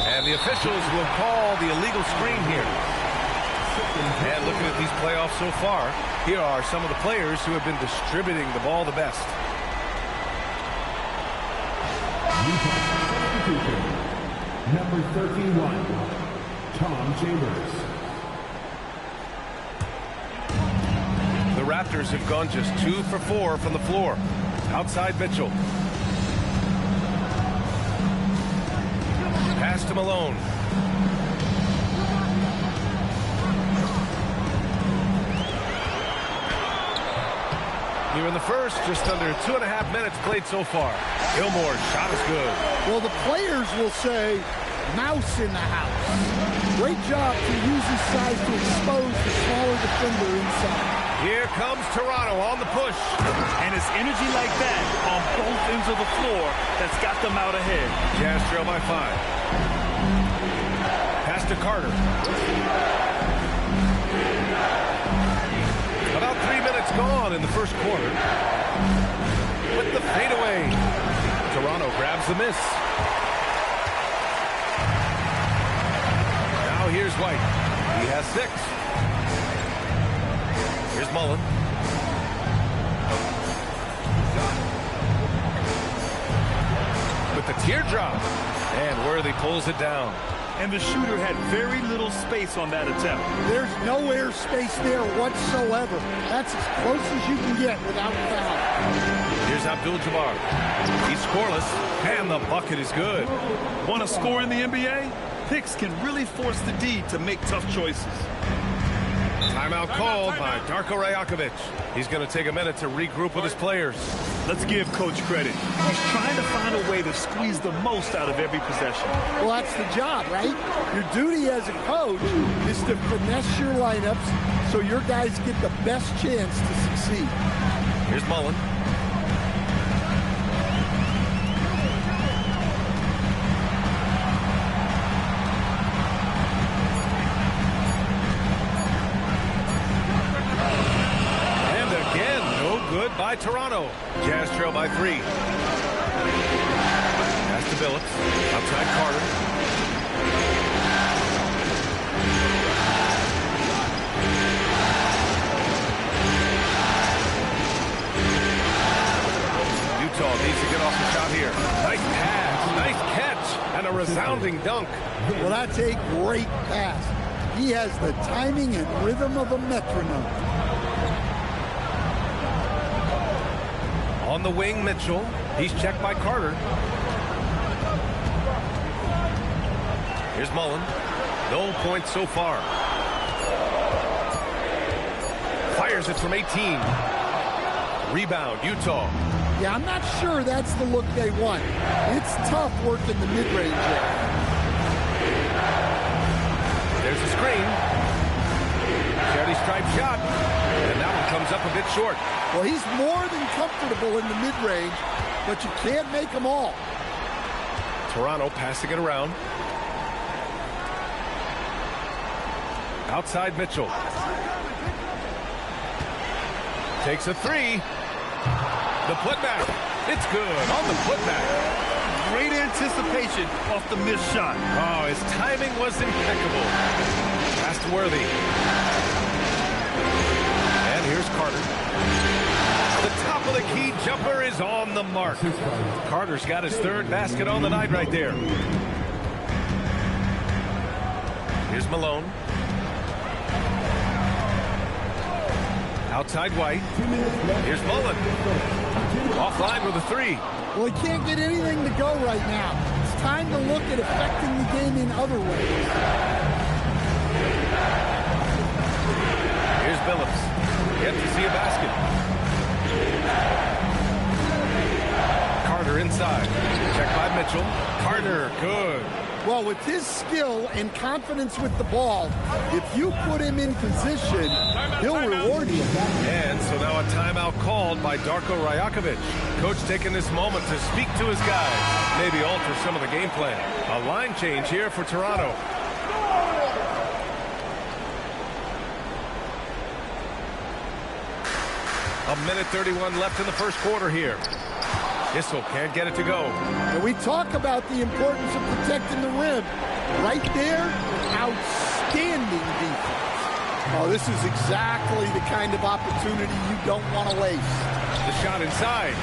And the officials will call the illegal screen here. And looking at these playoffs so far, here are some of the players who have been distributing the ball the best. Number 31, Tom Chambers. The Raptors have gone just 2 for 4 from the floor. Outside Mitchell. Pass to Malone. Here in the first, just under 2.5 minutes played so far. Gilmore's shot is good. Well, the players will say, mouse in the house. Great job to use his size to expose the smaller defender inside. Here comes Toronto on the push. And it's energy like that on both ends of the floor that's got them out ahead. Jazz trail by 5. Pass to Carter. About 3 minutes gone in the first quarter. With the fadeaway. Toronto grabs the miss. Now here's White. He has 6. Here's Mullen. With the teardrop. And Worthy pulls it down. And the shooter had very little space on that attempt. There's no air space there whatsoever. That's as close as you can get without a foul. Here's Abdul-Jabbar. He's scoreless, and the bucket is good. Want to score in the NBA? Picks can really force the D to make tough choices. Timeout called by Darko Rajakovic. He's going to take a minute to regroup with his players. Let's give Coach credit. He's trying to find a way to squeeze the most out of every possession. Well, that's the job, right? Your duty as a coach is to finesse your lineups so your guys get the best chance to succeed. Here's Mullen. Good by Toronto. Jazz trail by 3. Pass to Billups. Outside Carter. out here. Nice pass, nice catch, and a resounding dunk. Well, that's a great pass. He has the timing and rhythm of a metronome. On the wing, Mitchell. He's checked by Carter. Here's Mullen. No points so far. Fires it from 18. Rebound, Utah. Yeah, I'm not sure that's the look they want. It's tough working the mid-range there. There's a screen. Charity stripe shot. And that one comes up a bit short. Well, he's more than comfortable in the mid-range, but you can't make them all. Toronto passing it around. Outside Mitchell. Takes a three. The putback. It's good on the putback. Great anticipation off the missed shot. Oh, his timing was impeccable. Pass to Worthy. And here's Carter. The top of the key jumper is on the mark. Carter's got his third basket on the night right there. Here's Malone. Outside White. Here's Mullen. Offline with a three. Well, he can't get anything to go right now. It's time to look at affecting the game in other ways. Here's Billups. Yet to see a basket. Carter inside. Checked by Mitchell. Carter, good. Well, with his skill and confidence with the ball, if you put him in position, he'll reward you. And so now a timeout called by Darko Rajakovic. Coach taking this moment to speak to his guys, maybe alter some of the game plan. A line change here for Toronto. A minute 31 left in the first quarter here. Issel can't get it to go. And we talk about the importance of protecting the rim. Right there, outstanding defense. Oh, this is exactly the kind of opportunity you don't want to waste. The shot inside.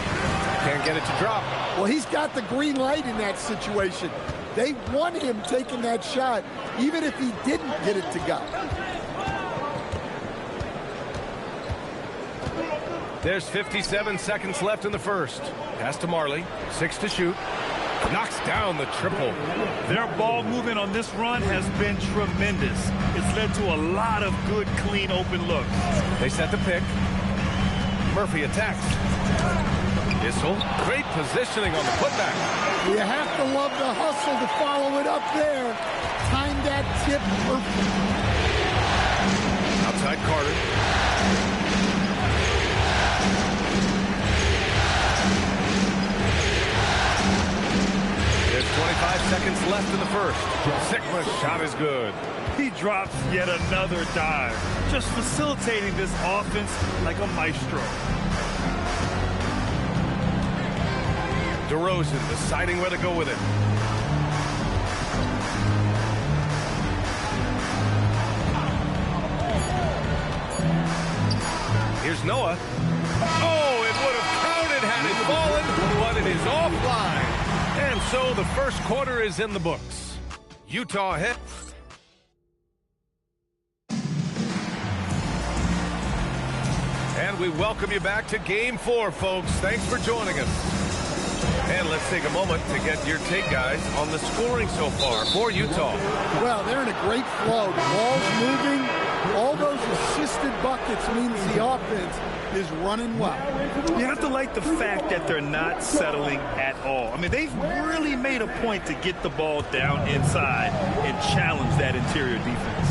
Can't get it to drop. Well, he's got the green light in that situation. They want him taking that shot, even if he didn't get it to go. There's 57 seconds left in the first. Pass to Marley. 6 to shoot. Knocks down the triple. Their ball movement on this run has been tremendous. It's led to a lot of good, clean, open looks. They set the pick. Murphy attacks. Issel. Great positioning on the putback. You have to love the hustle to follow it up there. Time that tip perfect. Outside Carter. There's 25 seconds left in the first. Sigma's shot is good. He drops yet another dive, just facilitating this offense like a maestro. DeRozan deciding where to go with it. Here's Noah. Oh, it would have counted had it fallen, but it is offline. And so the first quarter is in the books. Utah hit. And we welcome you back to Game 4, folks. Thanks for joining us. And let's take a moment to get your take, guys, on the scoring so far for Utah. Well, they're in a great flow. The ball's moving. All those assisted buckets means the offense is running well. You have to like the fact that they're not settling at all. I mean, they've really made a point to get the ball down inside and challenge that interior defense.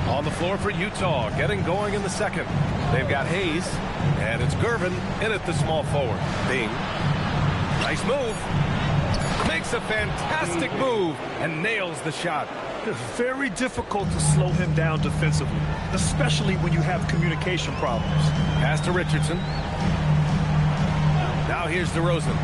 On the floor for Utah, getting going in the second. They've got Hayes, and it's Gervin in at the small forward. Bing. Nice move. Makes a fantastic move and nails the shot. It's very difficult to slow him down defensively, especially when you have communication problems. Pass to Richardson. Now here's DeRozan.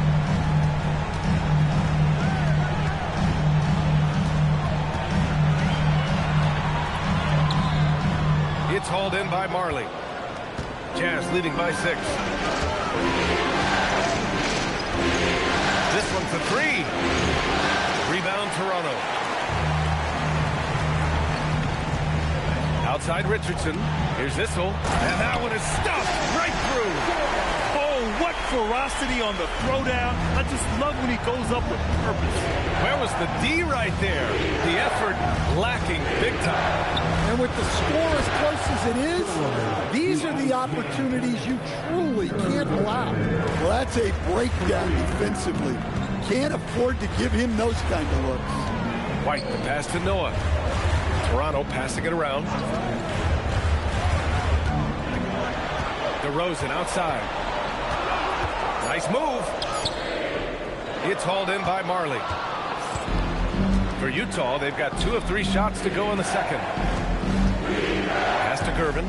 It's hauled in by Marley. Jazz leading by 6. This one for three. Rebound, Toronto. Outside Richardson. Here's Issel. And that one is stuffed right through. Oh, what ferocity on the throwdown. I just love when he goes up with purpose. Where was the D right there? The effort lacking big time. And with the score as close as it is, these are the opportunities you truly can't allow. Well, that's a breakdown defensively. Can't afford to give him those kind of looks. White, the pass to Noah. Toronto passing it around. DeRozan outside. Nice move. It's hauled in by Marley. For Utah, they've got 2 of 3 shots to go in the second. Pass to Gervin.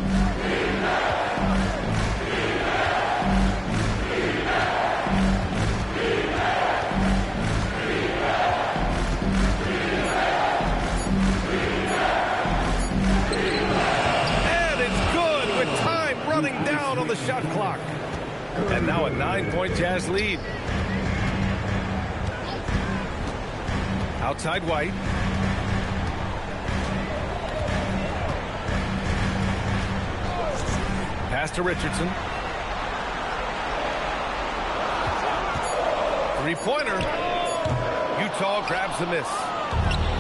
And it's good with time running down on the shot clock. And now a 9-point Jazz lead. Outside White. Pass to Richardson. Three-pointer. Utah grabs the miss.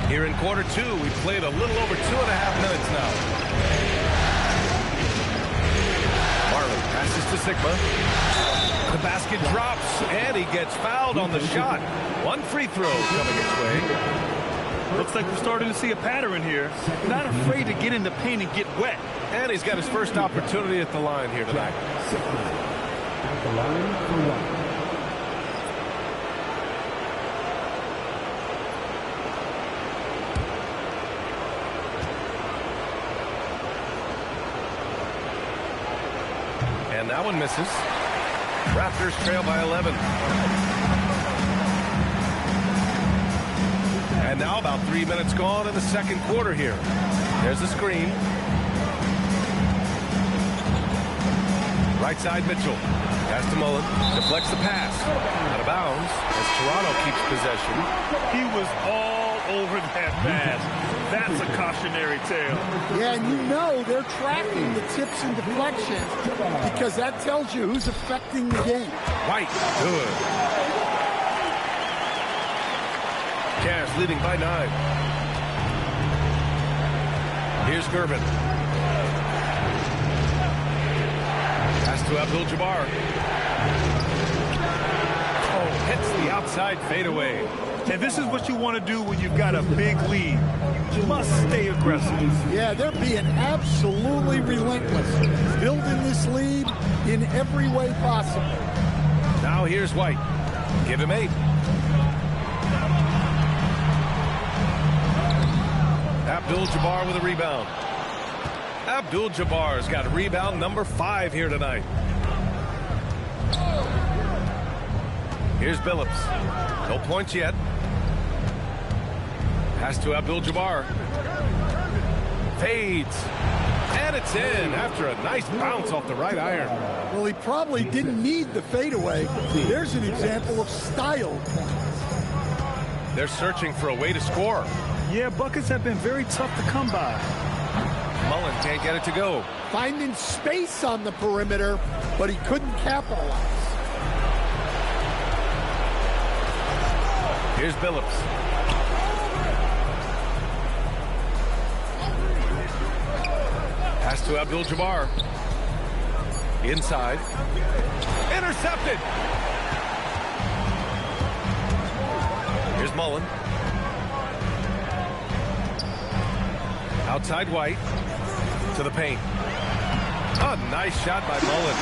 Here in quarter 2, we've played a little over 2.5 minutes now. Marley passes to Sigma. The basket drops, and he gets fouled on the shot. 1 free throw coming his way. Looks like we're starting to see a pattern here. Not afraid to get in the paint and get wet. And he's got his first opportunity at the line here tonight. At the line for one. And that one misses. Raptors trail by 11. And now about 3 minutes gone in the second quarter here. There's the screen. Right side Mitchell. Pass to Mullen. Deflects the pass. Out of bounds as Toronto keeps possession. He was all over that pass. That's a cautionary tale. Yeah, and you know they're tracking the tips and deflections because that tells you who's affecting the game. White, good. Cavs leading by 9. Here's Gervin. Pass to Abdul-Jabbar. Oh, hits the outside fadeaway. And this is what you want to do when you've got a big lead. You must stay aggressive. Yeah, they're being absolutely relentless. Building this lead in every way possible. Now here's White. Give him 8. Abdul-Jabbar with a rebound. Abdul-Jabbar's got rebound number 5 here tonight. Here's Billups. No points yet. Pass to Abdul-Jabbar. Fades. And it's in after a nice bounce off the right iron. Well, he probably didn't need the fadeaway. There's an example of style points. They're searching for a way to score. Yeah, buckets have been very tough to come by. Mullen can't get it to go. Finding space on the perimeter, but he couldn't capitalize. Here's Billups. Pass to Abdul-Jabbar. Inside. Intercepted. Here's Mullen. Outside White. To the paint. A nice shot by Mullen.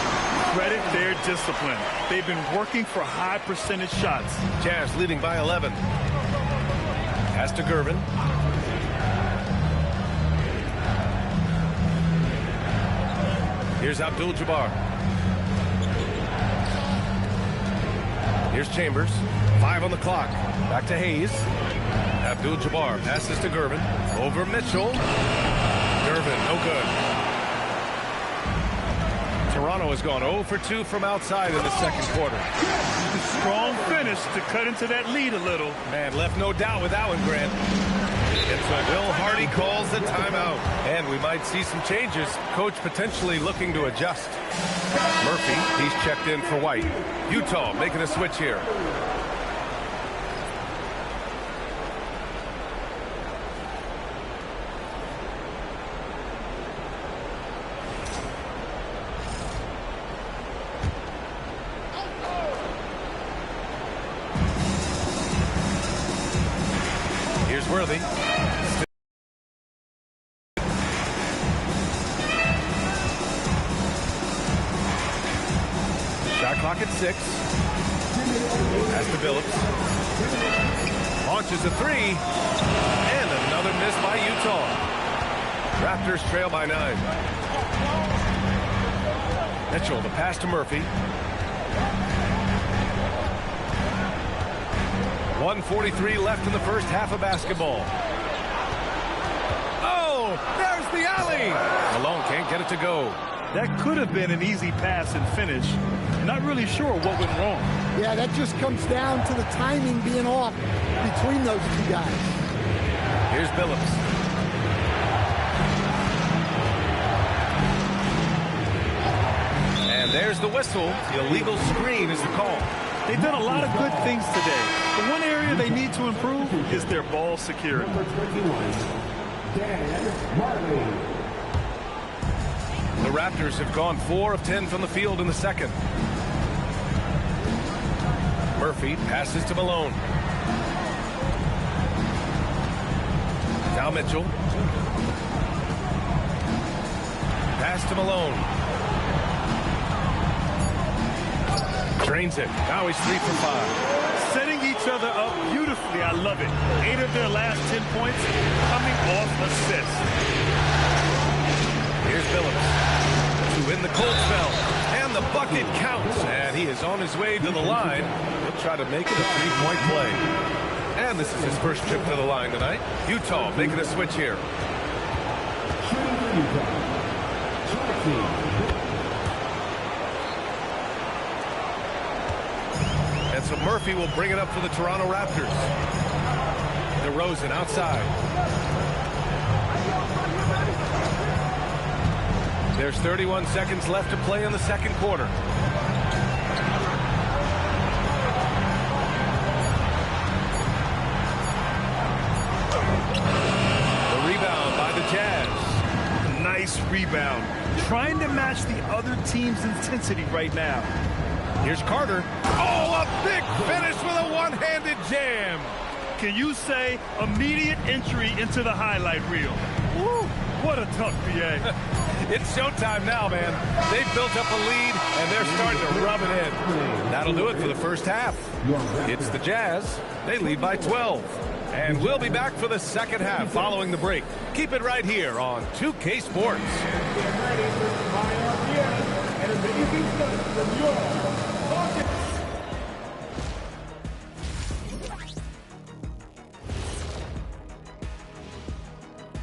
Credit their discipline. They've been working for high percentage shots. Jazz leading by 11. Pass to Gervin. Here's Abdul-Jabbar. Here's Chambers. 5 on the clock. Back to Hayes. Abdul-Jabbar passes to Gervin. Over Mitchell. Gervin, no good. Toronto has gone 0 for 2 from outside in the second quarter. Strong finish to cut into that lead a little. Man, left no doubt with that one, Grant. And so Will Hardy calls the timeout. And we might see some changes. Coach potentially looking to adjust. Murphy, he's checked in for White. Utah making a switch here. Here's Worthy. Shot clock at 6. Pass to Billups. Launches a 3. And another miss by Utah. Raptors trail by 9. Mitchell, the pass to Murphy. 1:43 left in the first half of basketball. Oh, there's the alley. Malone can't get it to go. That could have been an easy pass and finish. Not really sure what went wrong. Yeah, that just comes down to the timing being off between those two guys. Here's Billups. And there's the whistle. The illegal screen is the call. They've done a lot of good things today. The one area they need to improve is their ball security. The Raptors have gone 4 of 10 from the field in the second. Murphy passes to Malone. Now Mitchell. Pass to Malone. Drains it. Now he's 3 for 5. Setting each other up beautifully. I love it. 8 of their last 10 points coming off assists. Here's Billups to win the cold spell. And the bucket counts. And he is on his way to the line. He'll try to make it a 3-point play. And this is his first trip to the line tonight. Utah making a switch here. And so Murphy will bring it up for the Toronto Raptors. DeRozan outside. There's 31 seconds left to play in the second quarter. The rebound by the Jazz. Nice rebound. Trying to match the other team's intensity right now. Here's Carter. Oh, a big finish with a one-handed jam. Can you say immediate entry into the highlight reel? Woo, what a tough PA. It's showtime now, man. They've built up a lead, and they're starting to rub it in. That'll do it for the first half. It's the Jazz. They lead by 12. And we'll be back for the second half following the break. Keep it right here on 2K Sports.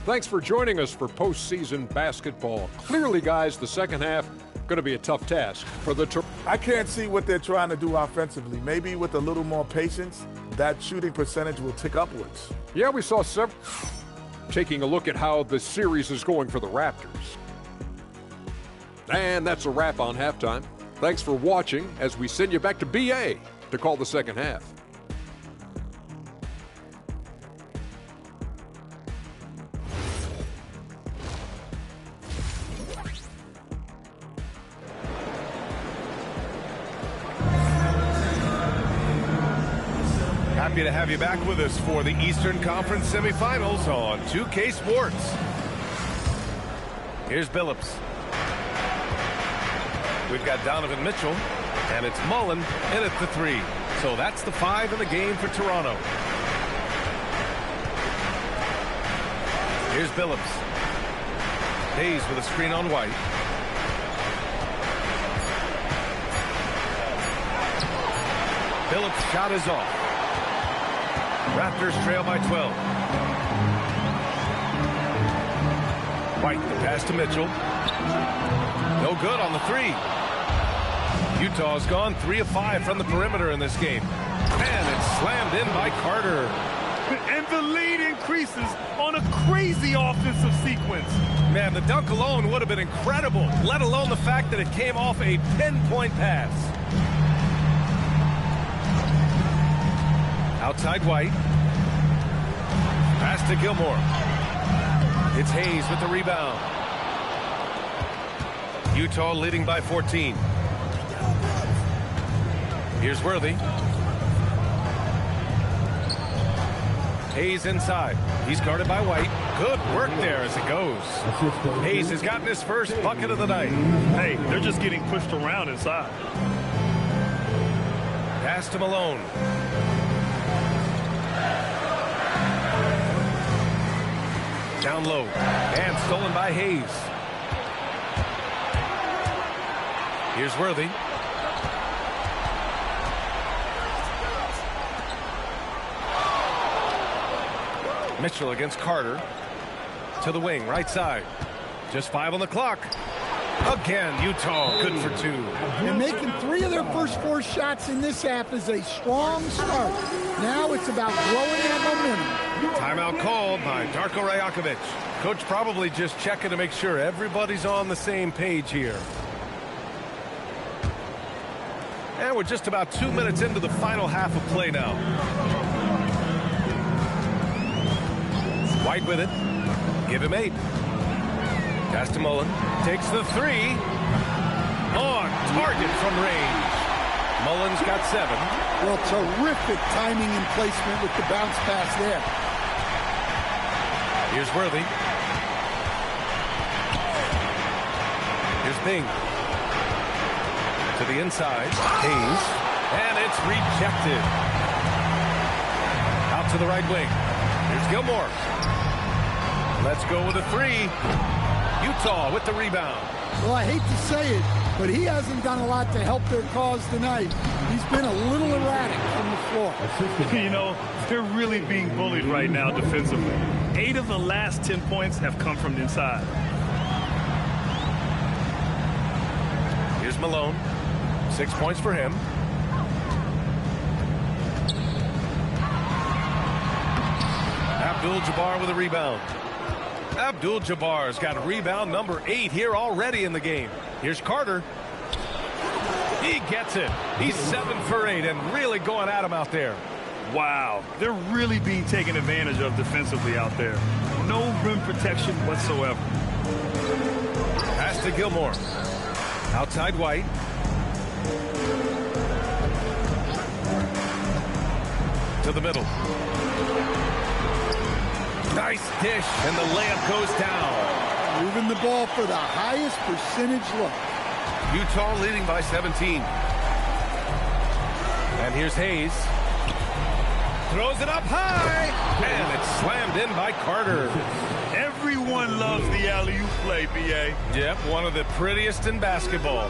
Thanks for joining us for postseason basketball. Clearly, guys, the second half going to be a tough task for the I can't see what they're trying to do offensively. Maybe with a little more patience, that shooting percentage will tick upwards. Yeah, we saw several. Taking a look at how the series is going for the Raptors. And that's a wrap on halftime. Thanks for watching as we send you back to BA to call the second half. Happy to have you back with us for the Eastern Conference semifinals on 2K Sports. Here's Billups. We've got Donovan Mitchell, and it's Mullen in at the 3. So that's the 5 in the game for Toronto. Here's Billups. Hayes with a screen on White. Billups' shot is off. Raptors trail by 12. White, the pass to Mitchell. No good on the three. Utah's gone 3 of 5 from the perimeter in this game. And it's slammed in by Carter. And the lead increases on a crazy offensive sequence. Man, the dunk alone would have been incredible, let alone the fact that it came off a pinpoint pass. Outside White. Pass to Gilmore. It's Hayes with the rebound. Utah leading by 14. Here's Worthy. Hayes inside. He's guarded by White. Good work there as it goes. Hayes has gotten his first bucket of the night. Hey, they're just getting pushed around inside. Pass to Malone. Down low. And stolen by Hayes. Here's Worthy. Mitchell against Carter. To the wing, right side. Just 5 on the clock. Again, Utah good for 2. And making 3 of their first 4 shots in this half is a strong start. Now it's about growing that momentum. Timeout called by Darko Rajakovic. Coach probably just checking to make sure everybody's on the same page here. And we're just about 2 minutes into the final half of play now. White with it. Give him 8. Pass to Mullen. Takes the 3. On target from range. Mullen's got 7. Well, terrific timing and placement with the bounce pass there. Here's Worthy. Here's Bing. To the inside. Hayes. And it's rejected. Out to the right wing. Here's Gilmore. Let's go with a 3. Utah with the rebound. Well, I hate to say it, but he hasn't done a lot to help their cause tonight. He's been a little erratic from the floor. You know, they're really being bullied right now defensively. 8 of the last 10 points have come from inside. Here's Malone. 6 points for him. Abdul-Jabbar with a rebound. Abdul-Jabbar's got rebound number 8 here already in the game. Here's Carter. He gets it. He's 7 for 8 and really going at him out there. Wow, they're really being taken advantage of defensively out there. No rim protection whatsoever. Pass to Gilmore. Outside White. To the middle. Nice dish, and the layup goes down. Moving the ball for the highest percentage look. Utah leading by 17. And here's Hayes. Throws it up high, and it's slammed in by Carter. Everyone loves the alley-oop play, B.A. Yep, one of the prettiest in basketball.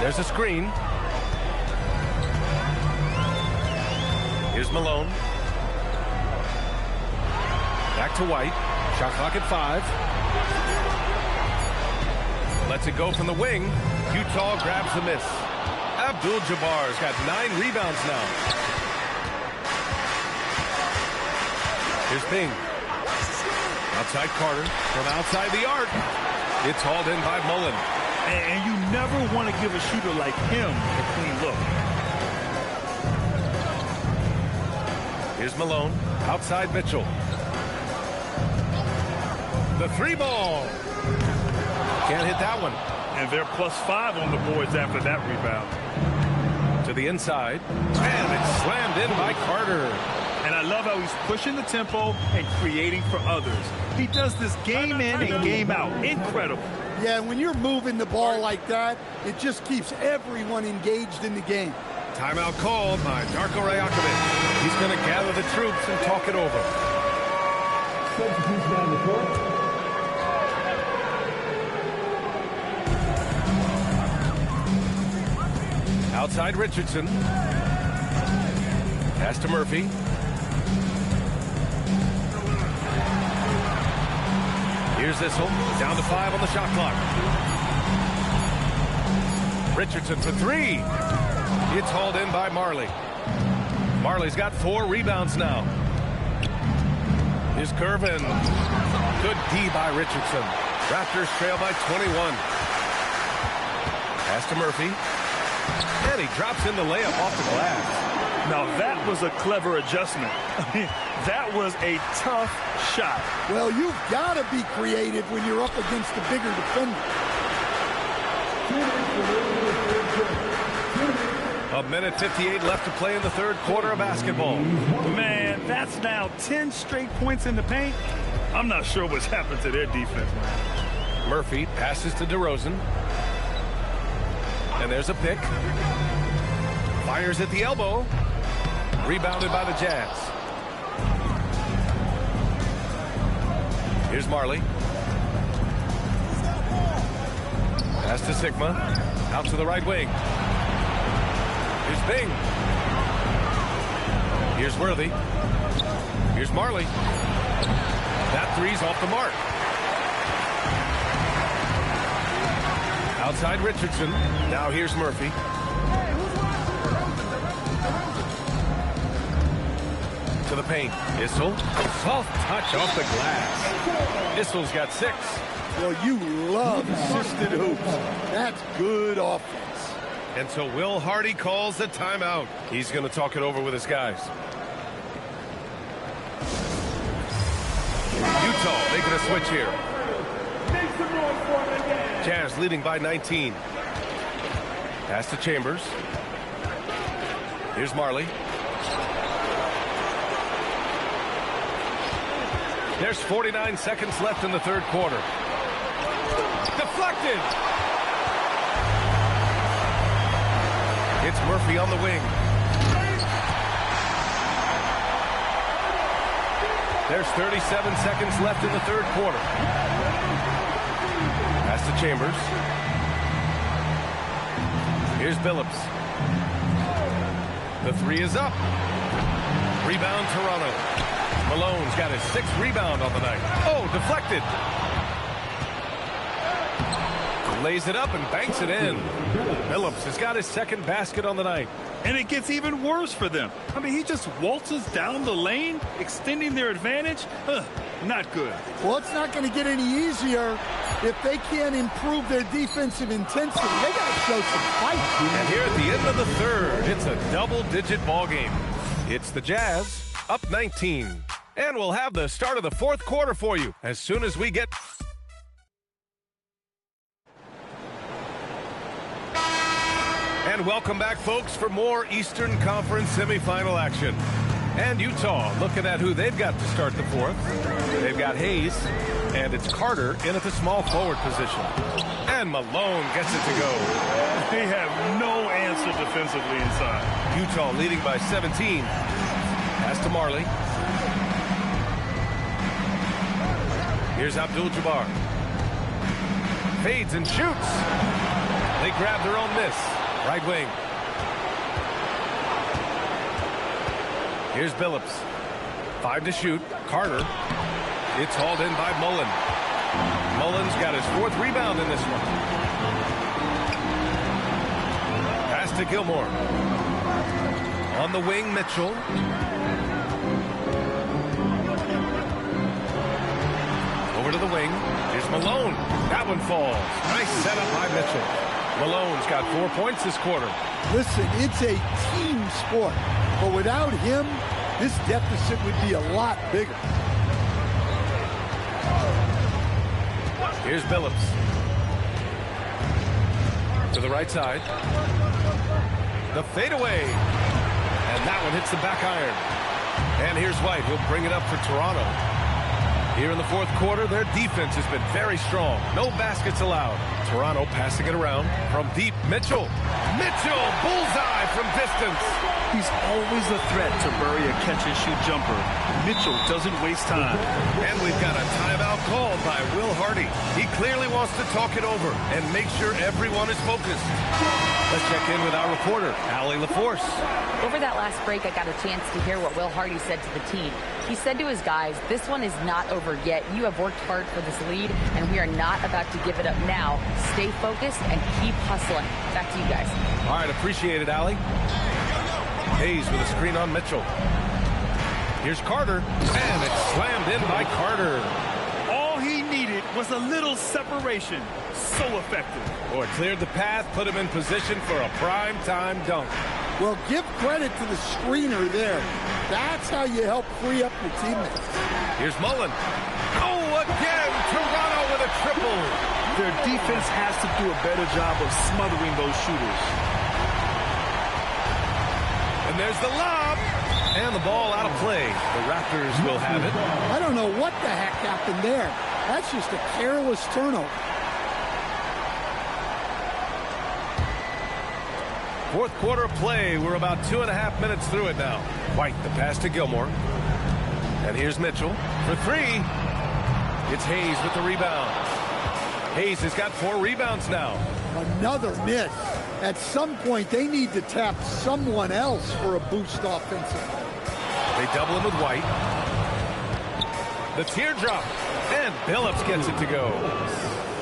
There's a screen. Here's Malone. Back to White. Shot clock at 5. Lets it go from the wing. Utah grabs the miss. Abdul-Jabbar's got 9 rebounds now. Here's Bing. Outside Carter. From outside the arc. It's hauled in by Mullen. And you never want to give a shooter like him a clean look. Here's Malone. Outside Mitchell. The 3 ball. Can't hit that one. And they're +5 on the boards after that rebound. To the inside. And it's slammed in by Carter. And I love how he's pushing the tempo and creating for others. He does this game in and game out. Incredible. Yeah, when you're moving the ball like that, it just keeps everyone engaged in the game. Timeout called by Darko Rajakovic. He's going to gather the troops and talk it over. Substitution on the court. Outside Richardson. Pass to Murphy. Here's Issel, down to 5 on the shot clock. Richardson for 3. It's hauled in by Marley. Marley's got 4 rebounds now. Here's Gervin. Good D by Richardson. Raptors trail by 21. Pass to Murphy. And he drops in the layup off the glass. Now, that was a clever adjustment. I mean, that was a tough shot. Well, you've got to be creative when you're up against a bigger defender. A minute 58 left to play in the third quarter of basketball. Man, that's now 10 straight points in the paint. I'm not sure what's happened to their defense, man. Murphy passes to DeRozan. And there's a pick. Fires at the elbow. Rebounded by the Jazz. Here's Marley. Pass to Sigma. Out to the right wing. Here's Bing. Here's Worthy. Here's Marley. That three's off the mark. Outside Richardson. Now here's Murphy. To the paint. Issel. Soft touch off the glass. Issel's got 6. Well, you love assisted hoops. That's good offense. And so Will Hardy calls the timeout. He's going to talk it over with his guys. Utah making a switch here. Jazz leading by 19. Pass to Chambers. Here's Marley. There's 49 seconds left in the third quarter. Deflected. It's Murphy on the wing. There's 37 seconds left in the third quarter. Pass to Chambers. Here's Billups. The 3 is up. Rebound Toronto. Malone's got his 6th rebound on the night. Oh, deflected. Lays it up and banks it in. Billups has got his 2nd basket on the night. And it gets even worse for them. I mean, he just waltzes down the lane, extending their advantage. Not good. Well, it's not going to get any easier if they can't improve their defensive intensity. They got to show some fight. And here at the end of the third, it's a double-digit ball game. It's the Jazz up 19. And we'll have the start of the fourth quarter for you as soon as we get... And welcome back, folks, for more Eastern Conference semifinal action. And Utah looking at who they've got to start the fourth. They've got Hayes, and it's Carter in at the small forward position. And Malone gets it to go. They have no answer defensively inside. Utah leading by 17. Pass to Marley. Here's Abdul-Jabbar. Fades and shoots. They grab their own miss. Right wing. Here's Billups. 5 to shoot. Carter. It's hauled in by Mullen. Mullen's got his 4th rebound in this one. Pass to Gilmore. On the wing, Mitchell. Over to the wing. Here's Malone. That one falls. Nice setup by Mitchell. Malone's got 4 points this quarter. Listen, it's a team sport, but without him, this deficit would be a lot bigger. Here's Billups. To the right side. The fadeaway. And that one hits the back iron. And here's White. He'll bring it up for Toronto. Here in the fourth quarter, their defense has been very strong. No baskets allowed. Toronto passing it around from deep. Mitchell. Mitchell, bullseye from distance. He's always a threat to bury a catch-and-shoot jumper. Mitchell doesn't waste time. And we've got a timeout called by Will Hardy. He clearly wants to talk it over and make sure everyone is focused. Let's check in with our reporter, Allie LaForce. Over that last break, I got a chance to hear what Will Hardy said to the team. He said to his guys, this one is not over yet. You have worked hard for this lead, and we are not about to give it up now. Stay focused and keep hustling. Back to you guys. All right, appreciate it, Allie. Hayes with a screen on Mitchell. Here's Carter, and it's slammed in by Carter. All he needed was a little separation. So effective. Boy, cleared the path, put him in position for a prime-time dunk. Well, give credit to the screener there. That's how you help free up your teammates. Here's Mullen. Oh, again, Toronto with a triple. Their defense has to do a better job of smothering those shooters. And there's the lob. And the ball out of play. The Raptors will have it. I don't know what the heck happened there. That's just a careless turnover. Fourth quarter of play. We're about 2.5 minutes through it now. White, the pass to Gilmore. And here's Mitchell for three. It's Hayes with the rebound. Hayes has got 4 rebounds now. Another miss. At some point, they need to tap someone else for a boost offensively. They double him with White. The teardrop. And Billups gets it to go.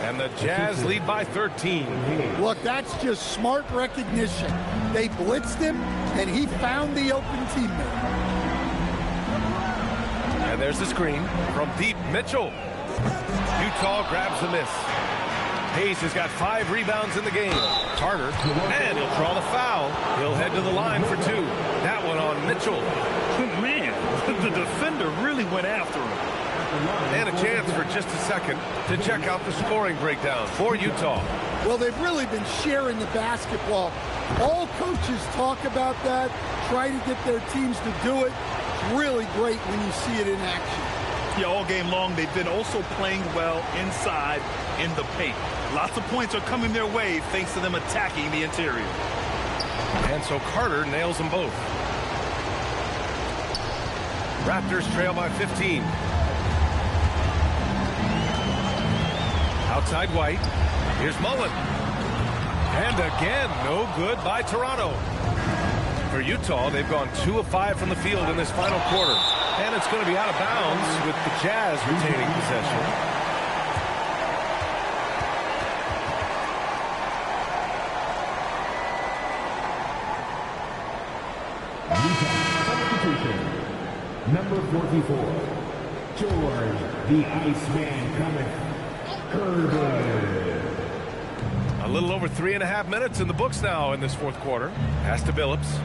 And the Jazz lead by 13. Look, that's just smart recognition. They blitzed him, and he found the open teammate. And there's the screen from deep. Mitchell. Utah grabs the miss. Hayes has got 5 rebounds in the game. Carter, and he'll draw the foul. He'll head to the line for 2. That one on Mitchell. Man, the defender really went after him. And a chance for just a second to check out the scoring breakdown for Utah. Well, they've really been sharing the basketball. All coaches talk about that, try to get their teams to do it. It's really great when you see it in action. Yeah, all game long, they've been also playing well inside in the paint. Lots of points are coming their way thanks to them attacking the interior. And so Carter nails them both. Raptors trail by 15. Outside White. Here's Mullen. And again, no good by Toronto. For Utah, they've gone 2 of 5 from the field in this final quarter. And it's going to be out of bounds with the Jazz retaining possession. Number 44, George the Iceman Curber. A little over 3.5 minutes in the books now in this fourth quarter. Pass to Billups.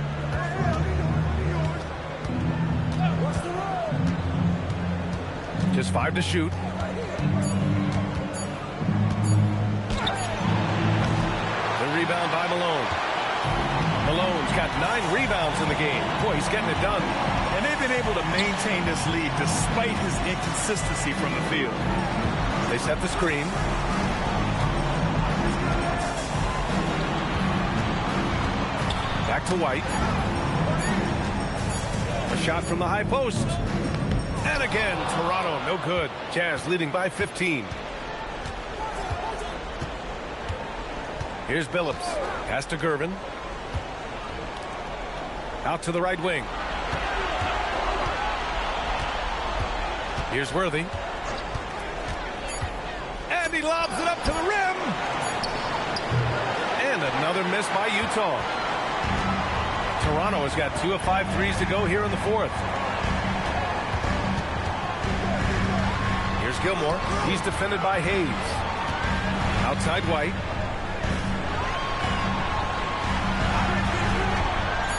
Just 5 to shoot. The rebound by Malone. Malone's got 9 rebounds in the game. Boy, he's getting it done. And they've been able to maintain this lead despite his inconsistency from the field. They set the screen. Back to White. A shot from the high post. And again, Toronto, no good. Jazz leading by 15. Here's Billups. Pass to Gervin. Out to the right wing. Here's Worthy. And he lobs it up to the rim. And another miss by Utah. Toronto has got 2 of 5 threes to go here in the fourth. Here's Gilmore. He's defended by Hayes. Outside White.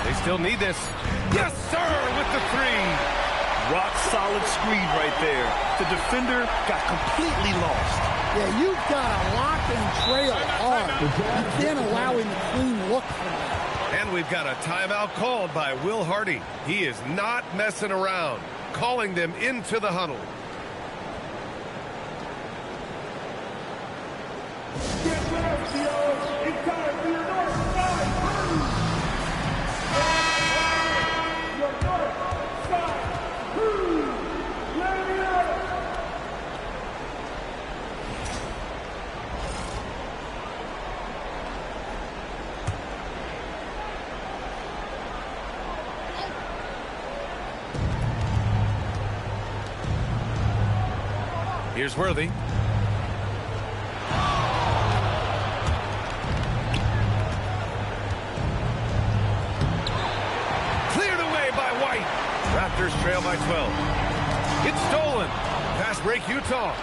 They still need this. Yes, sir, with the 3. Rock solid screen right there. The defender got completely lost. Yeah, you've got to lock and trail hard. You can't allow him to clean look for that. And we've got a timeout called by Will Hardy. He is not messing around, calling them into the huddle. Get back, Theo. It's time for your North Side Crew. Your North Side Crew. Let it out. Here's Worthy. Cleared away by White. Raptors trail by 12. It's stolen. Fast break, Utah.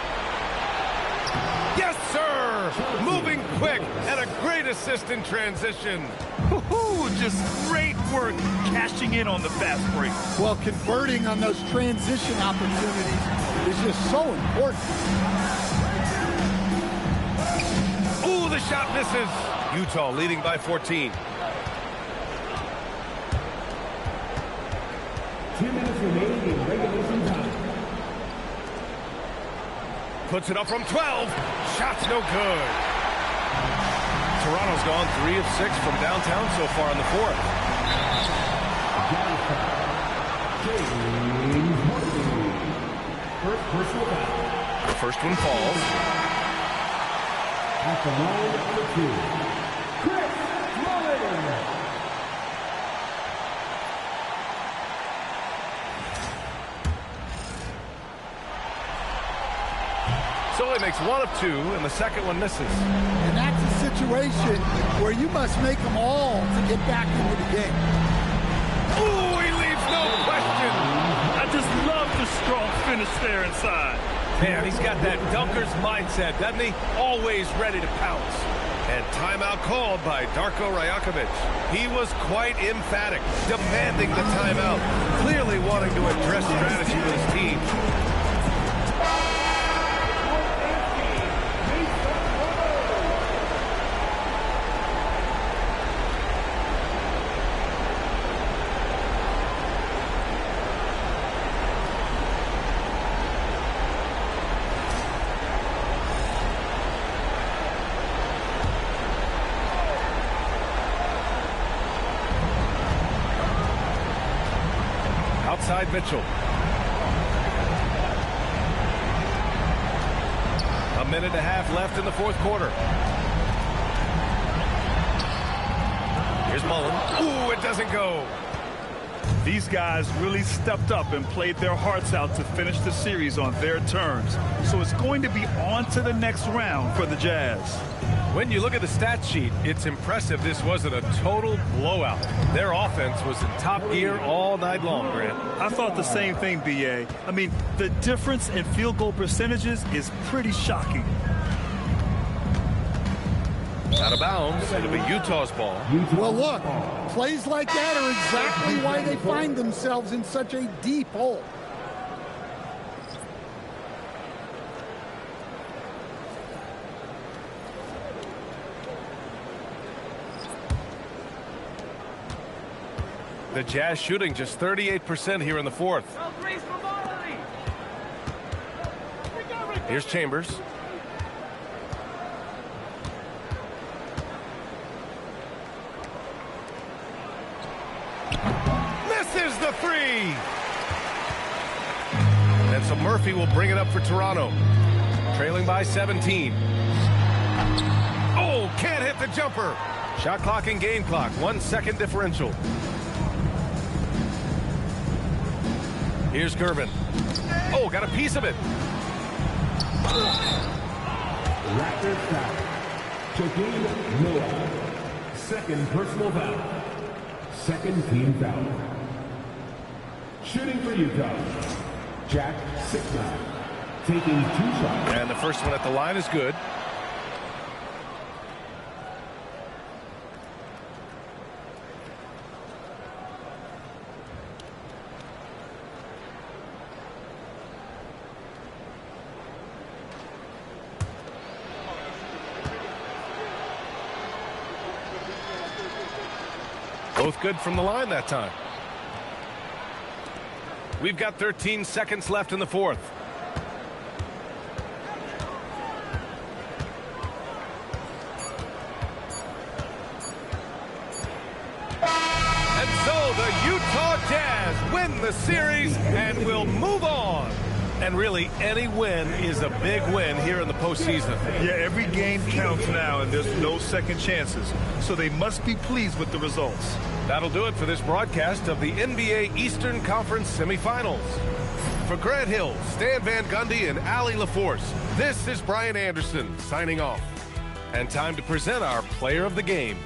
Yes, sir! Moving quick and a great assist in transition. Just great work cashing in on the fast break. Well, converting on those transition opportunities is just so important. Ooh, the shot misses. Utah leading by 14. 2 minutes remaining in regulation time. Puts it up from 12. Shot's no good. Toronto's gone 3 of 6 from downtown so far in the fourth. First personal foul. The first one falls. At the line number 2, Chris Mullin. So he makes 1 of 2, and the second one misses. And that's a situation where you must make them all to get back into the game. Ooh, he leaves no question. I just love the strong finish there inside. Man, he's got that dunker's mindset, doesn't he? Always ready to pounce. And timeout called by Darko Rajakovic. He was quite emphatic, demanding the timeout, clearly wanting to address strategy with his team. Outside Mitchell. A minute and a half left in the fourth quarter. Here's Mullin. Ooh, it doesn't go. These guys really stepped up and played their hearts out to finish the series on their terms. So it's going to be on to the next round for the Jazz. When you look at the stat sheet, it's impressive this wasn't a total blowout. Their offense was in top gear all night long, Grant. I thought the same thing, B.A. I mean, the difference in field goal percentages is pretty shocking. Out of bounds. It'll be Utah's ball. Well, look, plays like that are exactly why they find themselves in such a deep hole. The Jazz shooting just 38% here in the fourth. Here's Chambers. Misses the three. And so Murphy will bring it up for Toronto. Trailing by 17. Oh, can't hit the jumper. Shot clock and game clock. 1 second differential. Here's Gervin. Oh, got a piece of it. Raptors foul. Joakim Noah. Second personal foul. Second team foul. Shooting for Utah. Jack 6'9", taking 2 shots. And the first one at the line is good. Both good from the line that time. We've got 13 seconds left in the fourth. And so the Utah Jazz win the series and will move on. And really, any win is a big win here in the postseason. Yeah, every game counts now, and there's no second chances. So they must be pleased with the results. That'll do it for this broadcast of the NBA Eastern Conference semifinals. For Grant Hill, Stan Van Gundy, and Allie LaForce, this is Brian Anderson signing off. And time to present our player of the game.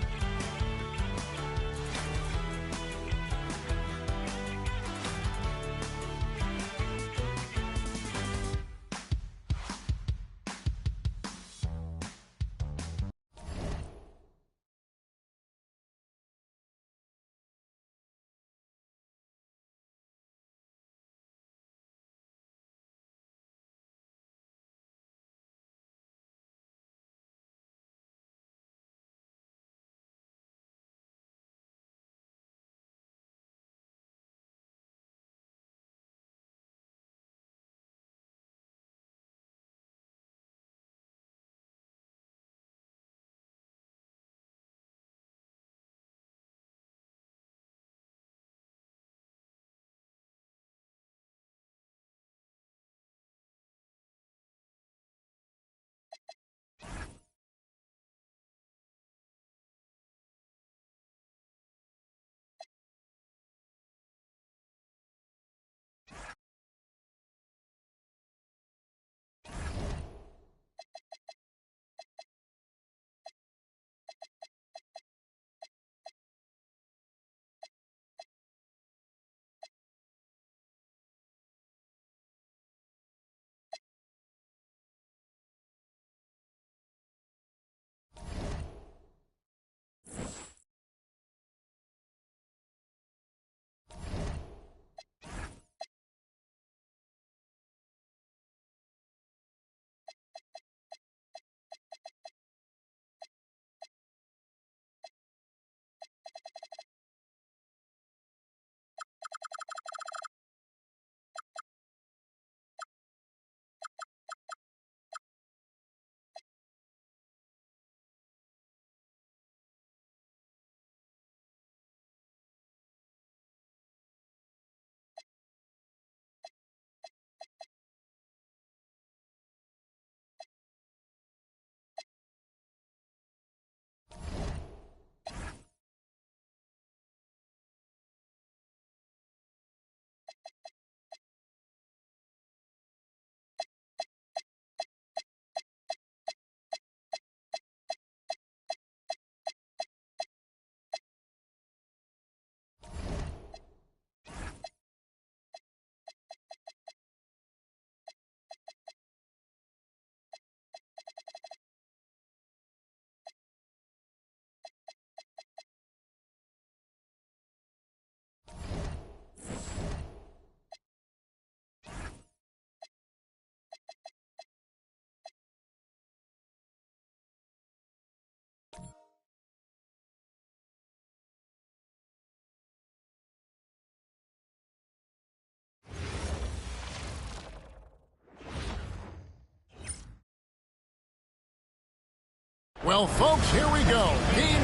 Well, folks, here we go. Game.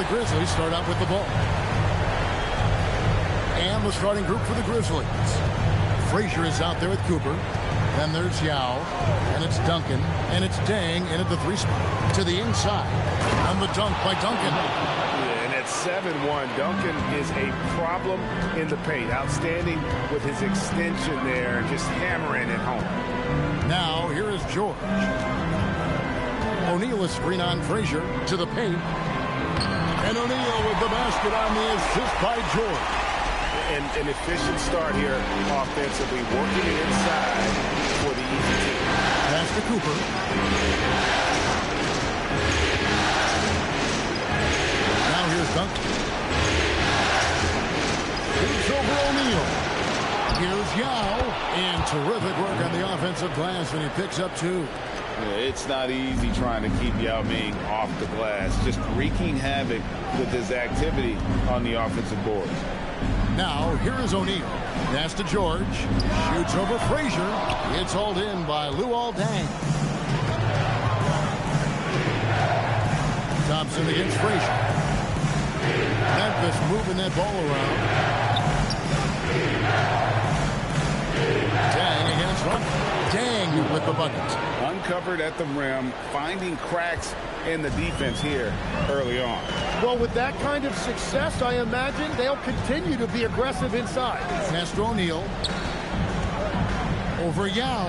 Grizzlies start out with the ball. And the starting group for the Grizzlies. Frazier is out there with Cooper. Then there's Yao. And it's Duncan. And it's Dang in at the 3 spot. To the inside. And the dunk by Duncan. And at 7-1, Duncan is a problem in the paint. Outstanding with his extension there. Just hammering it home. Now, here is George. O'Neal is screen on Frazier to the paint. And O'Neal with the basket on the assist by George. And an efficient start here offensively, working it inside for the easy team. Pass Pass to Cooper. Now here's Duncan. It's over O'Neal. Here's Yao. And terrific work on the offensive glass, and he picks up 2. Yeah, it's not easy trying to keep Yao Ming off the glass. Just wreaking havoc with his activity on the offensive boards. Now, here is O'Neal. Pass to George. Shoots over Frazier. It's hauled in by Luol Deng. Thompson against Frazier. Memphis moving that ball around. Deng against Rumpf. Deng with the bucket. Uncovered at the rim, finding cracks in the defense here early on. Well, with that kind of success, I imagine they'll continue to be aggressive inside. Pass to O'Neal. Over Yao.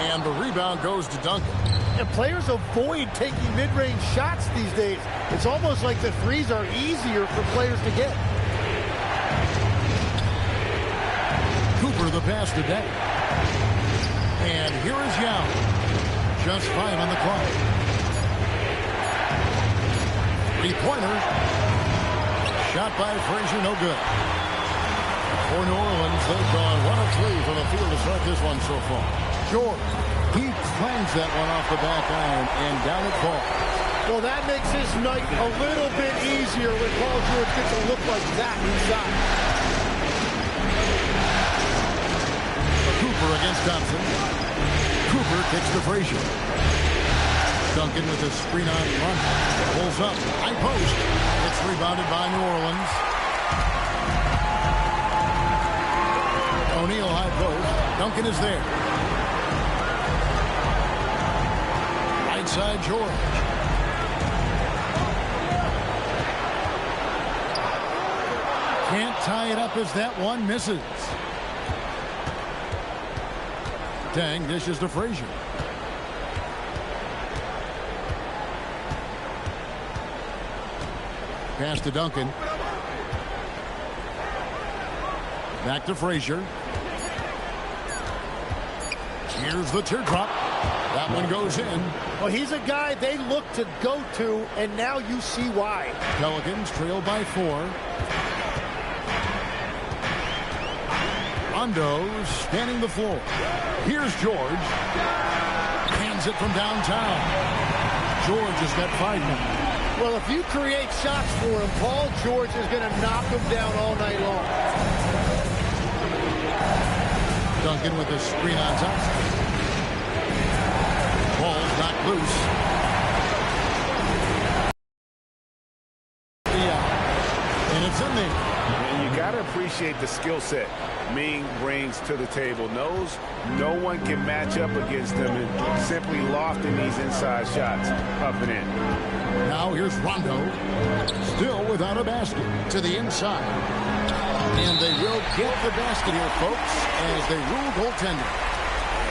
And the rebound goes to Duncan. And players avoid taking mid-range shots these days. It's almost like the threes are easier for players to get. Cooper the pass to Deng. And here is Yao. Just 5 on the clock. Three-pointer. Shot by Frazier, no good. For New Orleans, they've gone 1 of 3 from the field to start this one so far. George, he clangs that one off the back iron, and down it falls. Well, that makes his night a little bit easier when Paul George gets a look like that inside. Cooper against Thompson. Cooper kicks to Frazier. Duncan with a screen on front. Pulls up. High post. It's rebounded by New Orleans. O'Neal high post. Duncan is there. Right side George. Can't tie it up as that one misses. Deng dishes to Frazier. Pass to Duncan. Back to Frazier. Here's the teardrop. That one goes in. Well, he's a guy they look to go to, and now you see why. Pelicans trail by 4. Rondo spanning the floor. Here's George. Hands it from downtown. George has got 5 now. Well, if you create shots for him, Paul George is going to knock him down all night long. Duncan with a screen on top. Ball's knocked loose. Yeah. And it's in there. And you got to appreciate the skill set Ming brings to the table. Knows no one can match up against him and simply lofting these inside shots up and in. Now here's Rondo. Still without a basket. To the inside. And they will get the basket here, folks, as they rule goaltending.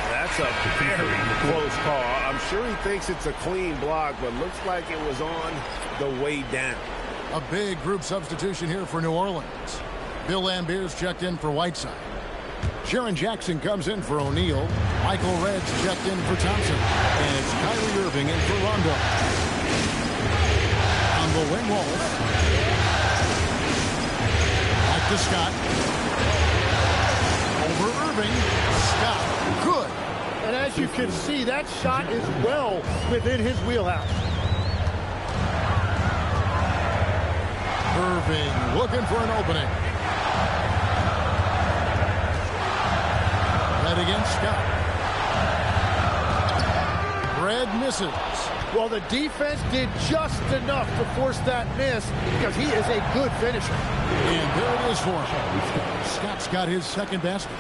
That's a very close call. I'm sure he thinks it's a clean block, but looks like it was on the way down. A big group substitution here for New Orleans. Bill Lambert's checked in for Whiteside. Sharon Jackson comes in for O'Neal. Michael Red's checked in for Thompson. And it's Kyrie Irving in for Rondo. On the wing wall. Back to Scott. Over Irving. Scott. Good. And as you can see, that shot is well within his wheelhouse. Irving looking for an opening. Red against Scott. Red misses. Well, the defense did just enough to force that miss because he is a good finisher. And there it is for him. Scott's got his second basket.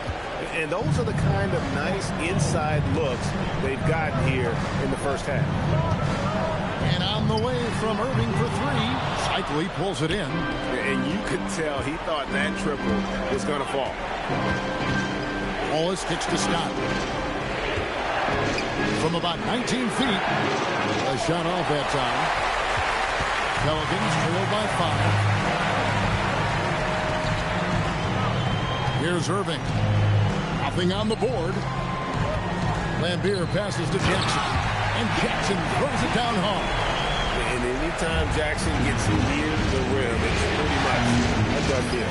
And those are the kind of nice inside looks they've gotten here in the first half. And on the way from Irving for 3. Cycli pulls it in. And you could tell he thought that triple was going to fall. Wallace kicks to Scott. From about 19 feet. A shot off that time. Pelicans trail by 5. Here's Irving. Nothing on the board. Lambeer passes to Jackson. And Jackson throws it down hard. And anytime Jackson gets near the rim, it's pretty much a done deal.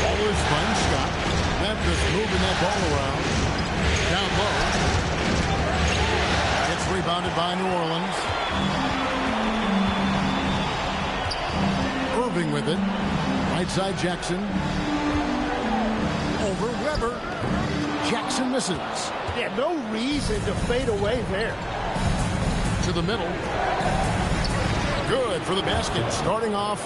Ballers find Scott. Memphis moving that ball around. Down low. It's rebounded by New Orleans. Irving with it. Right side Jackson. Over Weber. Jackson misses. Yeah, no reason to fade away there. To the middle. Good for the basket. Starting off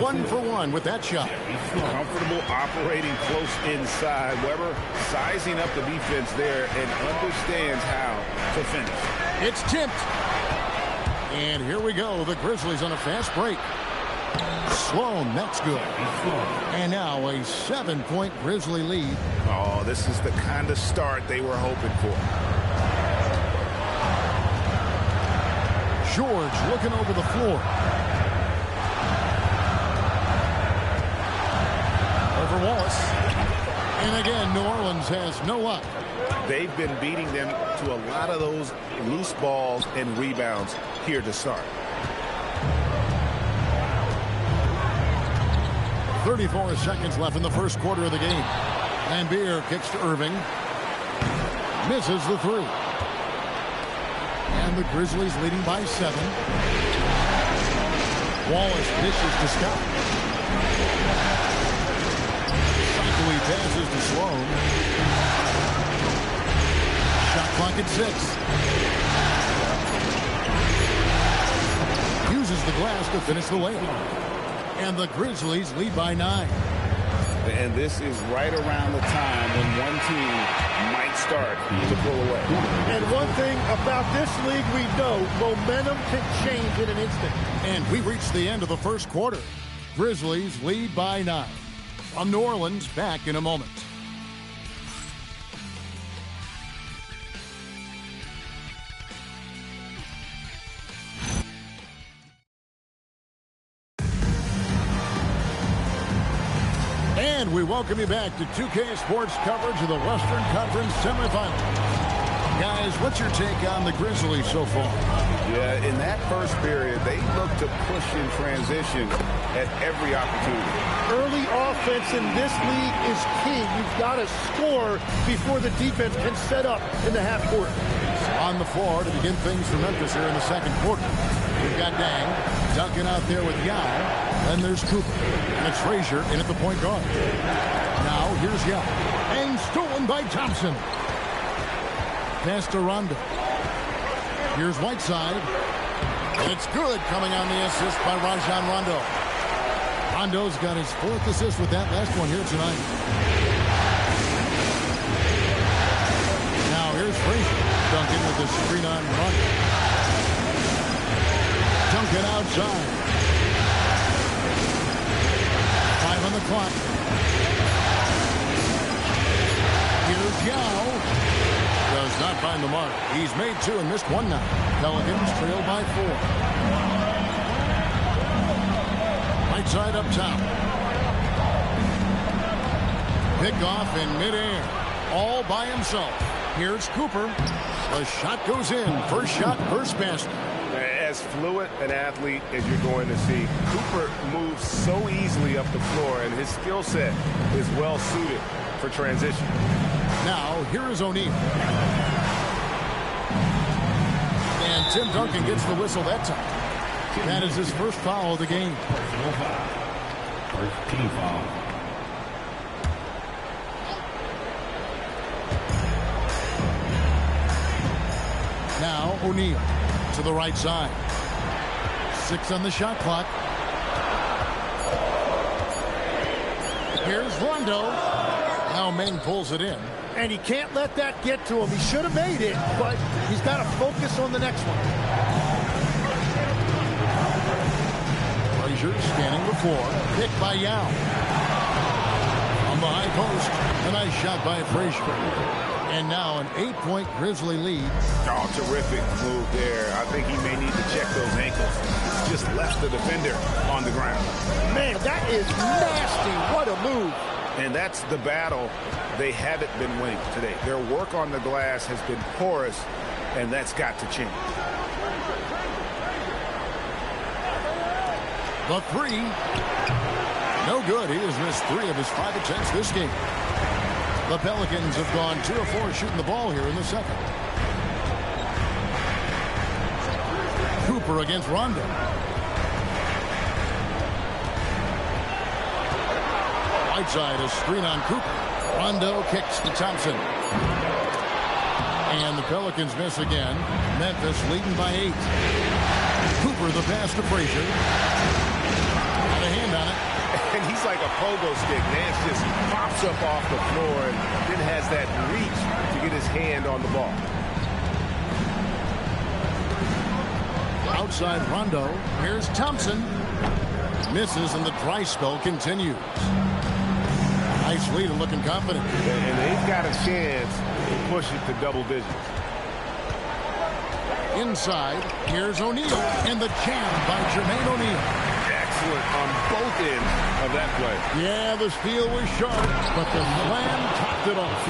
1 for 1 with that shot. Comfortable operating close inside. Weber sizing up the defense there and understands how to finish. It's tipped. And here we go. The Grizzlies on a fast break. Sloan, that's good. And now a 7-point Grizzly lead. Oh, this is the kind of start they were hoping for. George looking over the floor. Over Wallace. And again, New Orleans has no luck. They've been beating them to a lot of those loose balls and rebounds here to start. 34 seconds left in the first quarter of the game. Lambeer kicks to Irving. Misses the three. And the Grizzlies leading by 7. Wallace dishes to Scott. Shockley passes to Sloan. Shot clock at 6. Uses the glass to finish the layup. And the Grizzlies lead by 9. And this is right around the time when one team might start to pull away. And one thing about this league we know, momentum can change in an instant. And we reached the end of the first quarter. Grizzlies lead by 9. From New Orleans, back in a moment. And we welcome you back to 2K Sports coverage of the Western Conference semifinals. Guys, what's your take on the Grizzlies so far? Yeah, in that first period, they looked to push in transition at every opportunity. Early offense in this league is key. You've got to score before the defense can set up in the half court. On the floor to begin things for Memphis here in the second quarter. We've got Dang dunking out there with Yao. Then there's Cooper. And it's Frazier in at the point guard. Now here's Yao. And stolen by Thompson. Pass to Rondo. Here's Whiteside. It's good coming on the assist by Rajon Rondo. Rondo's got his 4th assist with that last one here tonight. Now here's Frazier. Duncan with the screen on Rondo. Duncan outside. 5 on the clock. Here's Yao. Does not find the mark. He's made 2 and missed 1 now. Pelicans trail by 4. Right side up top. Pick off in midair. All by himself. Here's Cooper. The shot goes in. First shot, first basket. As fluid an athlete as you're going to see, Cooper moves so easily up the floor, and his skill set is well suited for transition. Now, here is O'Neal. And Tim Duncan gets the whistle that time. That is his first foul of the game. First team foul. Now, O'Neal to the right side. 6 on the shot clock. Here's Rondo. Now Meng pulls it in. And he can't let that get to him. He should have made it, but he's got to focus on the next one. Frazier scanning the floor. Picked by Yao. On the high post. A nice shot by Frazier. And now an 8-point Grizzly lead. Oh, terrific move there. I think he may need to check those ankles. Just left the defender on the ground. Man, that is nasty. What a move. And that's the battle they haven't been winning today. Their work on the glass has been porous, and that's got to change. The three. No good. He has missed 3 of his 5 attempts this game. The Pelicans have gone 2 of 4 shooting the ball here in the second. Cooper against Rondo. Right side, a screen on Cooper. Rondo kicks to Thompson. And the Pelicans miss again. Memphis leading by 8. Cooper the pass to Frazier. Got a hand on it. And he's like a pogo stick. Nance just pops up off the floor and then has that reach to get his hand on the ball. Outside Rondo. Here's Thompson. Misses and the dry spell continues. Nice lead and looking confident. And they've got a chance to push it to double digits. Inside, here's O'Neal. And the jam by Jermaine O'Neal. Excellent on both ends of that play. Yeah, the steal was sharp, but the slam topped it off.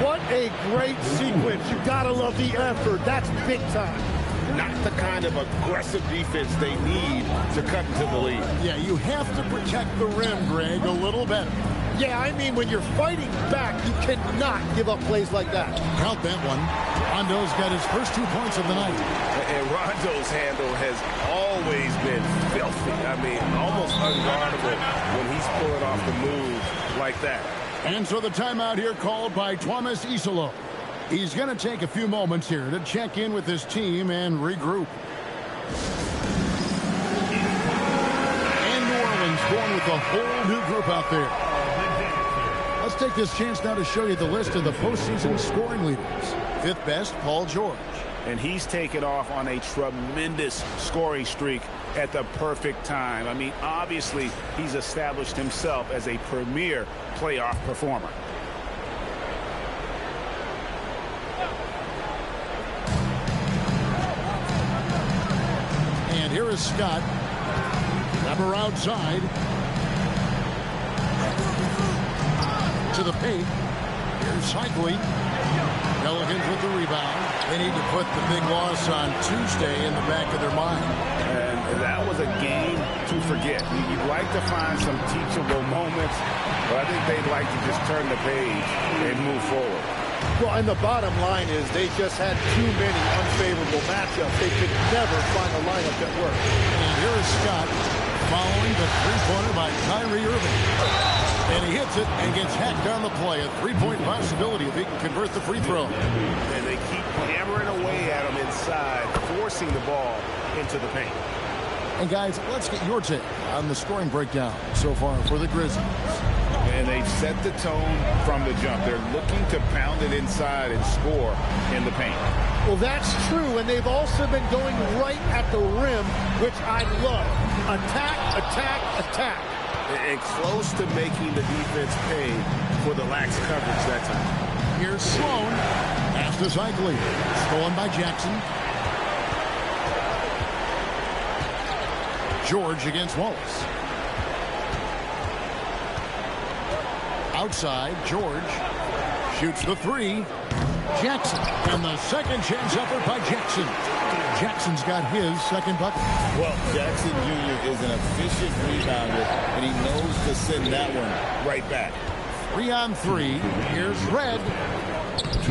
What a great sequence. You gotta love the effort. That's big time. Not the kind of aggressive defense they need to cut into the lead. Yeah, you have to protect the rim, Greg, a little better. Yeah, I mean, when you're fighting back, you cannot give up plays like that. Count that one. Rondo's got his first 2 points of the night. And Rondo's handle has always been filthy. I mean, almost unguardable when he's pulling off the move like that. And so the timeout here called by Thomas Isolo. He's going to take a few moments here to check in with his team and regroup. And New Orleans going with a whole new group out there. Let's take this chance now to show you the list of the postseason scoring leaders. 5th best, Paul George. And he's taken off on a tremendous scoring streak at the perfect time. I mean, obviously, he's established himself as a premier playoff performer. And here is Scott. Number outside. To the paint. Here's Cycli. Pelicans with the rebound. They need to put the big loss on Tuesday in the back of their mind. And that was a game to forget. You'd like to find some teachable moments, but I think they'd like to just turn the page and move forward. Well, and the bottom line is they just had too many unfavorable matchups. They could never find a lineup that worked. And here is Scott following the three-pointer by Kyrie Irving. And he hits it and gets hacked on the play. A three-point possibility if he can convert the free throw. And they keep hammering away at him inside, forcing the ball into the paint. And guys, let's get your take on the scoring breakdown so far for the Grizzlies. And they've set the tone from the jump. They're looking to pound it inside and score in the paint. Well, that's true, and they've also been going right at the rim, which I love. Attack, attack, attack. And close to making the defense pay for the lax coverage that time. Here's Sloan. Pass to Cycli. Stolen by Jackson. George against Wallace. Outside, George shoots the three. Jackson, and the second chance effort by Jackson. Jackson's got his second bucket. Well, Jackson Jr. is an efficient rebounder, and he knows to send that one right back. 3 on 3. Here's Red.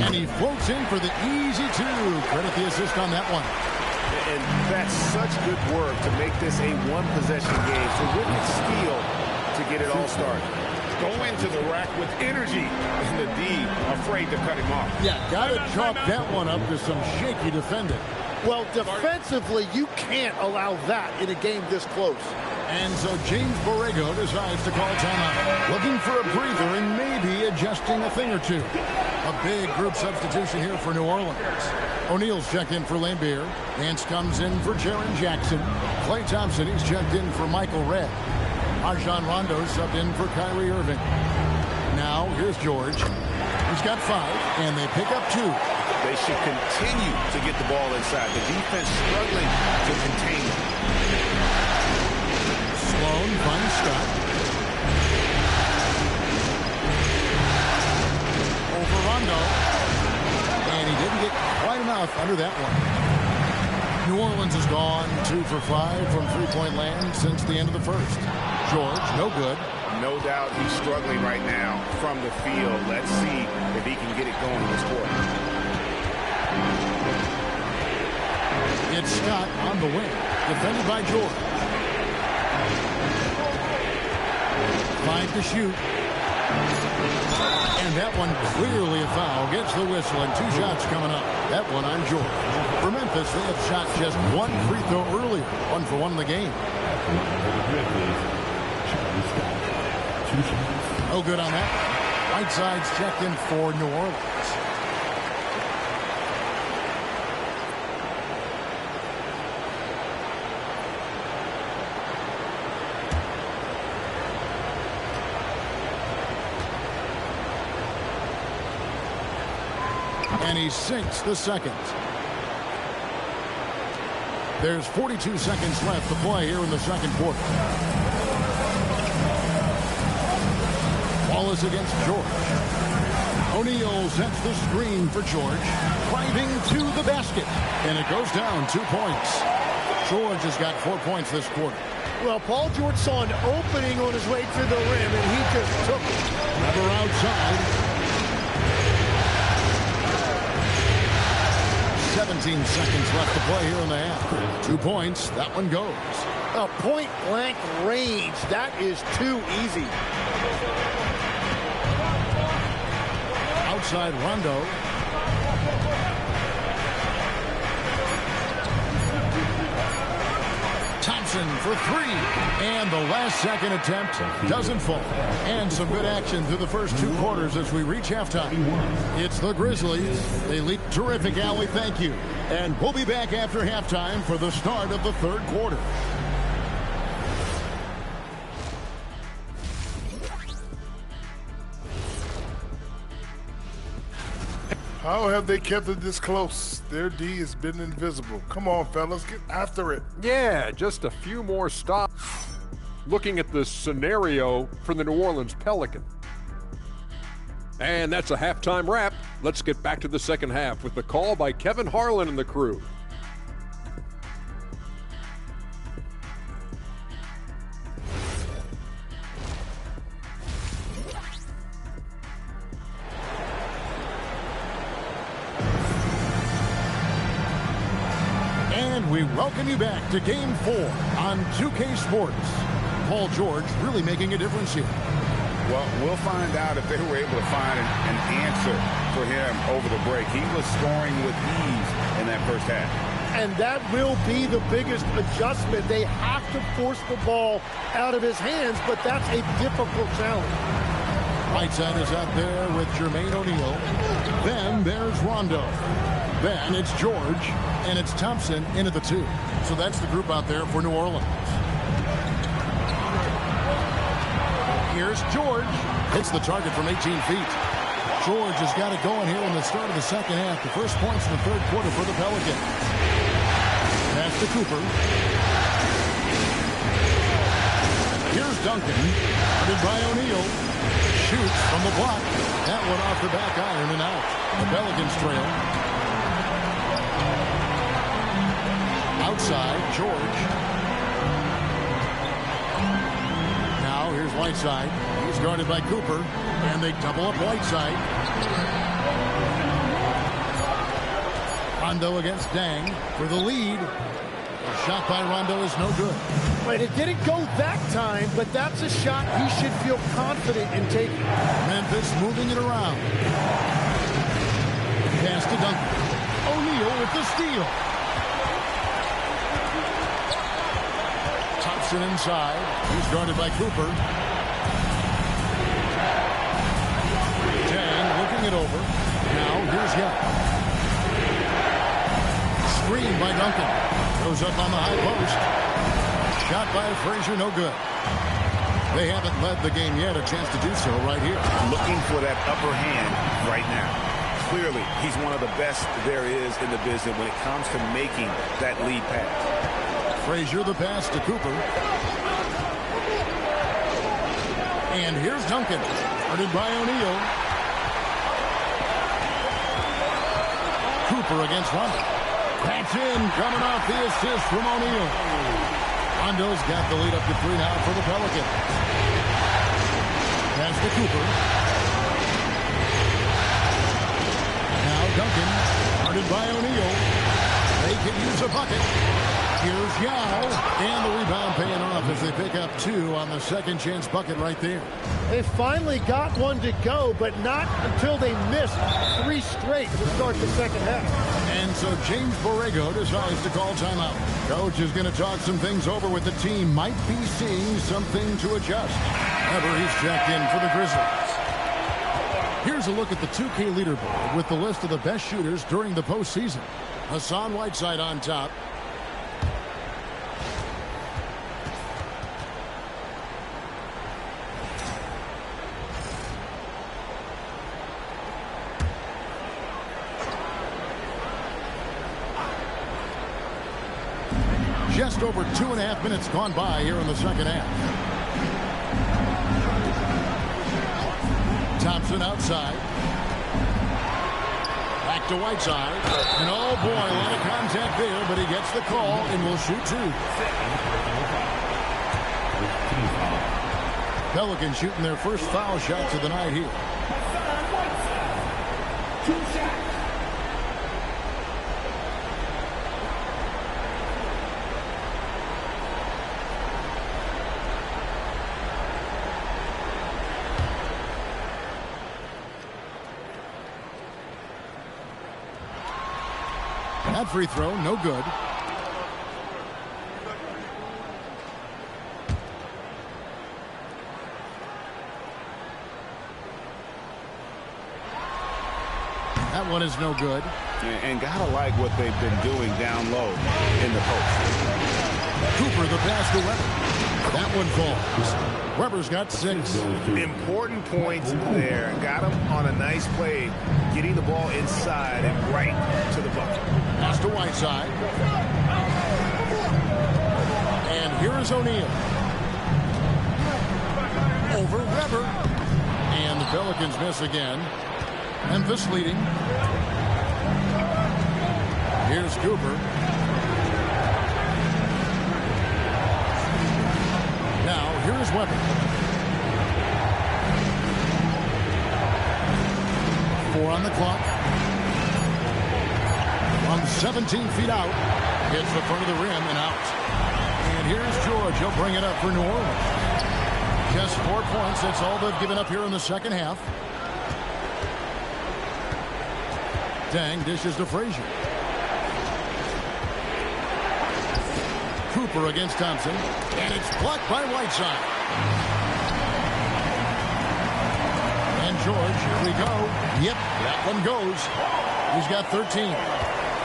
And he floats in for the easy two. Credit the assist on that one. And that's such good work to make this a one-possession game. Terrific steal to get it all started. Go into the rack with energy, and the D afraid to cut him off. Yeah, got to chalk that one up to some shaky defending. Well, defensively, you can't allow that in a game this close. And so James Borrego decides to call timeout. Looking for a breather and maybe adjusting a thing or two. A big group substitution here for New Orleans. O'Neal's checked in for Lambeer. Nance comes in for Jaren Jackson. Klay Thompson, he's checked in for Michael Redd. Rajon Rondo subbed in for Kyrie Irving. Now, here's George. He's got 5, and they pick up 2. They should continue to get the ball inside. The defense struggling to contain it. Sloan finds Scott. under that one. New Orleans has gone 2 for 5 from three-point land since the end of the first. George, no good. No doubt he's struggling right now from the field. Let's see if he can get it going this quarter. It's Scott on the wing, defended by George. 5 to shoot. And that one clearly a foul. Gets the whistle and 2 shots coming up. That one on George. For Memphis, they have shot just 1 free throw earlier. 1 for 1 in the game. No good on that. Whiteside's checked in for New Orleans. And he sinks the second. There's 42 seconds left to play here in the second quarter. Wallace against George. O'Neal sets the screen for George. Driving to the basket. And it goes down 2 points. George has got 4 points this quarter. Well, Paul George saw an opening on his way to the rim, and he just took it. Never outside. 17 seconds left to play here in the half. 2 points. That one goes. A point-blank range. That is too easy. Outside Rondo. Thompson for 3. And the last second attempt doesn't fall. And some good action through the first 2 quarters as we reach halftime. It's the Grizzlies. They lead terrific, Allie. Thank you. And we'll be back after halftime for the start of the third quarter. How have they kept it this close? Their D has been invisible. Come on, fellas, get after it. Yeah, just a few more stops. Looking at the scenario for the New Orleans Pelicans. And that's a halftime wrap. Let's get back to the second half with the call by Kevin Harlan and the crew. And we welcome you back to Game 4 on 2K Sports. Paul George really making a difference here. Well, we'll find out if they were able to find an answer for him over the break. He was scoring with ease in that first half. And that will be the biggest adjustment. They have to force the ball out of his hands, but that's a difficult challenge. Whiteside is out there with Jermaine O'Neal. Then there's Rondo. Then it's George, and it's Thompson into the 2. So that's the group out there for New Orleans. Here's George. Hits the target from 18 feet. George has got it going here in the start of the second half. The first points in the third quarter for the Pelicans. Pass to Cooper. Here's Duncan. Guarded by O'Neal. Shoots from the block. That one off the back iron and out. The Pelicans trail. Outside, George. Now here's Whiteside. He's guarded by Cooper. And they double up Whiteside. Rondo against Dang for the lead. A shot by Rondo is no good. Right, it didn't go that time, but that's a shot he should feel confident in taking. Memphis moving it around. Pass to Duncan. O'Neal with the steal. Thompson inside. He's guarded by Cooper. Dang looking it over. Now here's Yap. Screen by Duncan. Goes up on the high post. Shot by Frazier, no good. They haven't led the game yet. A chance to do so right here. Looking for that upper hand right now. Clearly, he's one of the best there is in the business when it comes to making that lead pass. Frazier the pass to Cooper. And here's Duncan. Guarded by O'Neal. Cooper Cooper against Rondo. That's in, coming off the assist from O'Neal. Rondo's got the lead up to 3 now for the Pelicans. Pass to Cooper. Now Duncan, guarded by O'Neal. They can use a bucket. Here's Yao, and the rebound paying off as they pick up 2 on the second chance bucket right there. They finally got one to go, but not until they missed 3 straight to start the second half. And so James Borrego decides to call timeout. Coach is going to talk some things over with the team. Might be seeing something to adjust. However, he's checked in for the Grizzlies. Here's a look at the 2K leaderboard with the list of the best shooters during the postseason. Hassan Whiteside on top. Just over 2.5 minutes gone by here in the second half. Thompson outside. Back to Whiteside. And oh boy, a lot of contact there, but he gets the call and will shoot 2. Pelicans shooting their first foul shots of the night here. That free throw, no good. That one is no good. And gotta like what they've been doing down low in the post. Cooper, the pass to Weber. That one falls. Weber's got 6. Important points there. Got him on a nice play, getting the ball inside and right to the bucket. Pass to Whiteside. And here is O'Neal. Over Weber. And the Pelicans miss again. Memphis leading. Here's Cooper. Now, here's Weber. 4 on the clock. From 17 feet out. Hits the front of the rim and out. And here's George. He'll bring it up for New Orleans. Just 4 points. That's all they've given up here in the second half. Dang dishes to Frazier. Cooper against Thompson. And it's blocked by Whiteside. And George, here we go. Yep, that one goes. He's got 13.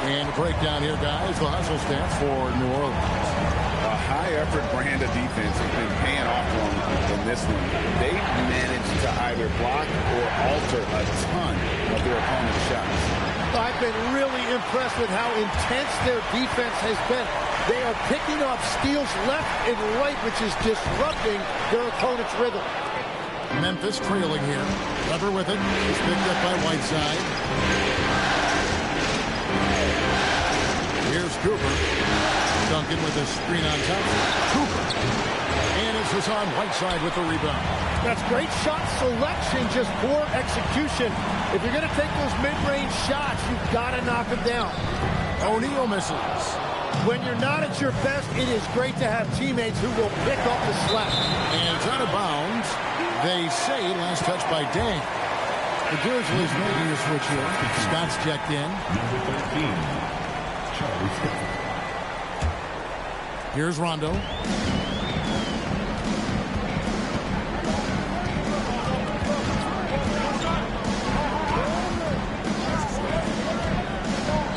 And a breakdown here, guys. The hustle stats for New Orleans. A high-effort brand of defense has been paying off for them in this one. They've managed to either block or alter a ton of their opponent's shots. I've been really impressed with how intense their defense has been. They are picking up steals left and right, which is disrupting their opponent's rhythm. Memphis trailing here. Weber with it. It's picked up by Whiteside. Here's Cooper. Duncan with a screen on Thompson. Cooper. And it's Hassan Whiteside with the rebound. That's great shot selection, just poor execution. If you're going to take those mid-range shots, you've got to knock them down. O'Neal misses. When you're not at your best, it is great to have teammates who will pick up the slack. And it's out of bounds. They say last touch by Dang. The Grizzlies making a switch here. Scott's checked in. Number 13, Charlie Scott. Here's Rondo.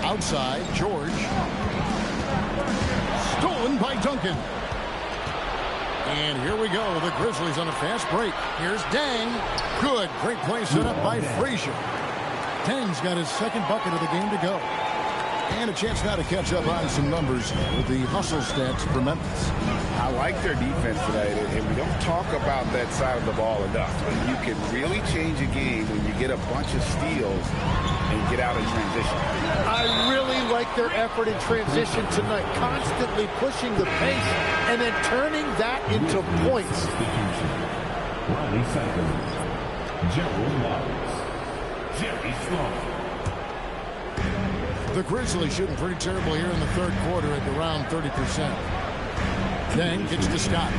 Outside, George. Stolen by Duncan. And here we go. The Grizzlies on a fast break. Here's Dang. Good. Great play set up by Frazier. Dang's got his second bucket of the game to go. And a chance now to catch up on some numbers with the hustle stats for Memphis. I like their defense tonight, and we don't talk about that side of the ball enough. You can really change a game when you get a bunch of steals and get out in transition. I really like their effort in transition tonight, constantly pushing the pace and then turning that into points. Riley Seconds, Gerald Wallace, Jerry Sloan. The Grizzlies shooting pretty terrible here in the third quarter at around 30%. Dang gets to Scott.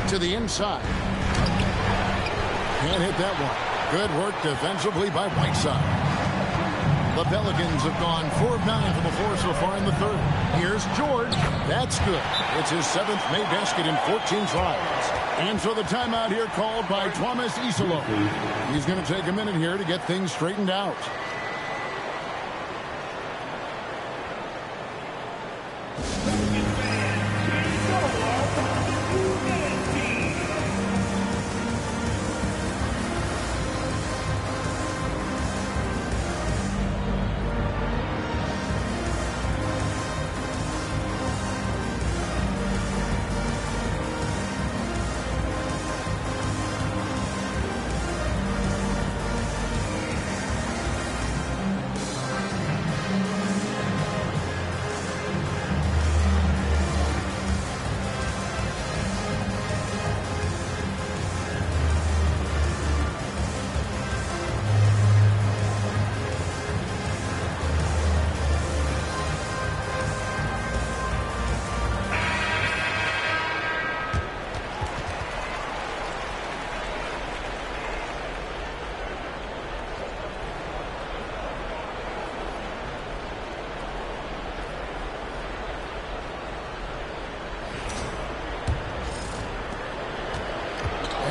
To the inside. Can't hit that one. Good work defensively by Whiteside. The Pelicans have gone 4 of 9 from the floor so far in the third. Here's George. That's good. It's his 7th made basket in 14 tries. And so the timeout here called by Thomas Isolo. He's going to take a minute here to get things straightened out.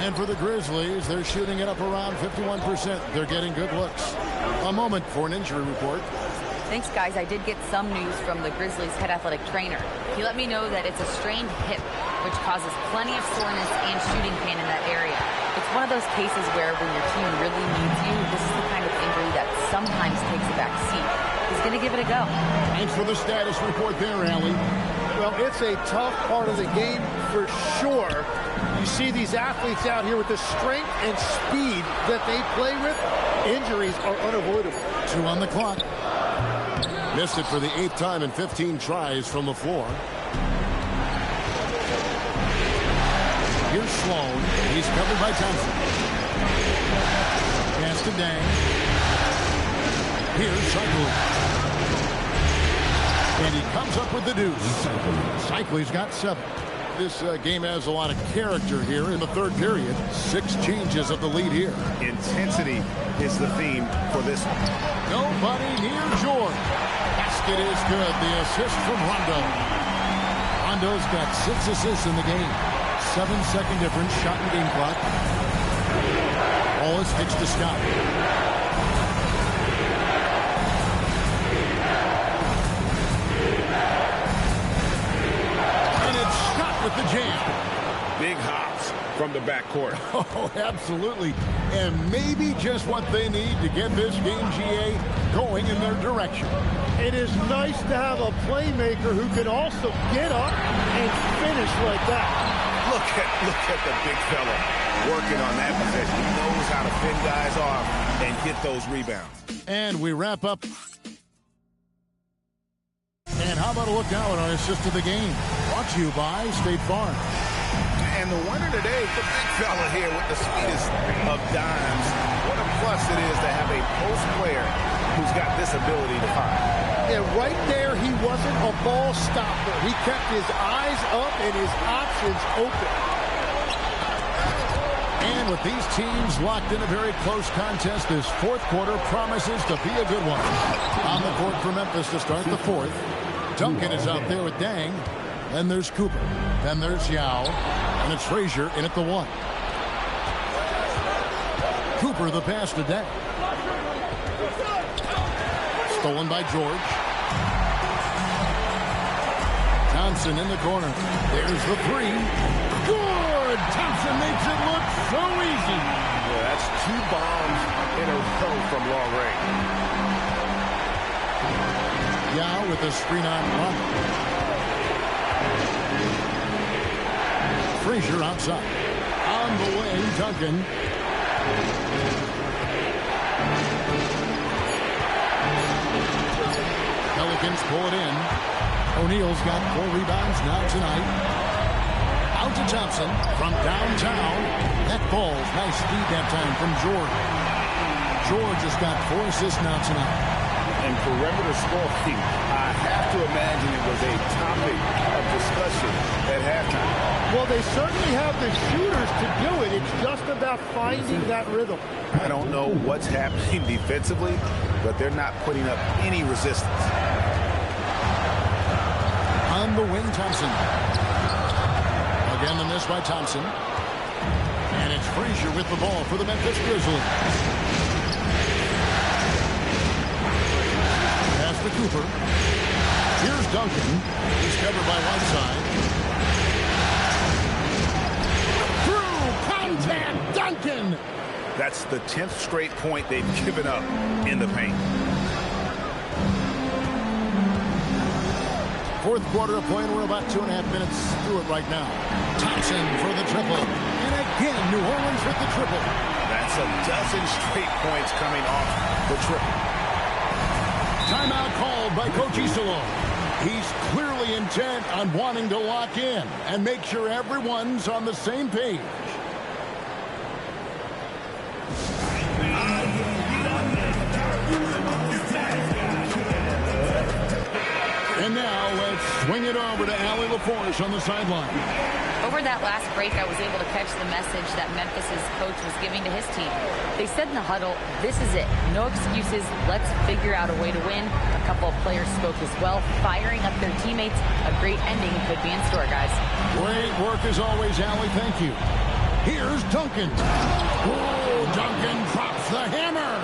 And for the Grizzlies, they're shooting it up around 51%. They're getting good looks. A moment for an injury report. Thanks, guys. I did get some news from the Grizzlies' head athletic trainer. He let me know that it's a strained hip, which causes plenty of soreness and shooting pain in that area. It's one of those cases where when your team really needs you, this is the kind of injury that sometimes takes a back seat. He's going to give it a go. Thanks for the status report there, Allie. Well, it's a tough part of the game for sure. You see these athletes out here with the strength and speed that they play with. Injuries are unavoidable. 2 on the clock. Missed it for the 8th time in 15 tries from the floor. Here's Sloan. He's covered by Thompson. Pass to Dang. Here's Cycling. And he comes up with the deuce. Cycling's got 7. This game has a lot of character here in the third period. 6 changes of the lead here. Intensity is the theme for this one. Nobody near George. Basket is good. The assist from Rondo. Rondo's got 6 assists in the game. 7-second difference, shot and game clock. Wallace kicks to Scott. And it's Scott with the jam. Big hops from the backcourt. Oh, absolutely. And maybe just what they need to get this game, GA, going in their direction. It is nice to have a playmaker who can also get up and finish like that. Look at the big fella working on that possession. He knows how to fend guys off and get those rebounds. And we wrap up. And how about a look now at our assist of the game? Brought to you by State Farm. And the winner today is the big fella here with the sweetest of dimes. What a plus it is to have a post player who's got this ability to find. And right there, he wasn't a ball stopper. He kept his eyes up and his options open. And with these teams locked in a very close contest, this fourth quarter promises to be a good one. On the court for Memphis to start the fourth. Duncan is out there with Dang. Then there's Cooper. Then there's Yao. And it's Frazier in at the 1. Cooper the pass to Dang. Stolen by George. Thompson in the corner. There's the 3. Good! Thompson makes it look so easy. Yeah, that's 2 bombs in a row from long range. Yao with the screen on run. Frazier outside. On the way, Duncan. Pelicans pull it in. O'Neal's got 4 rebounds now tonight. Out to Thompson from downtown. That ball's nice speed that time from George. George has got 4 assists now tonight. And perimeter scoring, I have to imagine it was a topic of discussion at halftime. Well, they certainly have the shooters to do it. It's just about finding that rhythm. I don't know what's happening defensively, but they're not putting up any resistance. On the wing, Thompson. Again, the miss by Thompson. And it's Frazier with the ball for the Memphis Grizzlies. Pass to Cooper. Here's Duncan. He's covered by Whiteside. Through contact, Duncan. That's the 10th straight point they've given up in the paint. Fourth quarter of play, and we're about 2.5 minutes through it right now. Thompson for the triple. And again, New Orleans with the triple. That's a dozen straight points coming off the triple. Timeout called by Coach Isolo. He's clearly intent on wanting to lock in and make sure everyone's on the same page. And now let's swing it over to Allie LaForce on the sideline. Over that last break, I was able to catch the message that Memphis's coach was giving to his team. They said in the huddle, this is it. No excuses. Let's figure out a way to win. A couple of players spoke as well, firing up their teammates. A great ending could be in store, guys. Great work as always, Allie. Thank you. Here's Duncan. Oh, Duncan drops the hammer.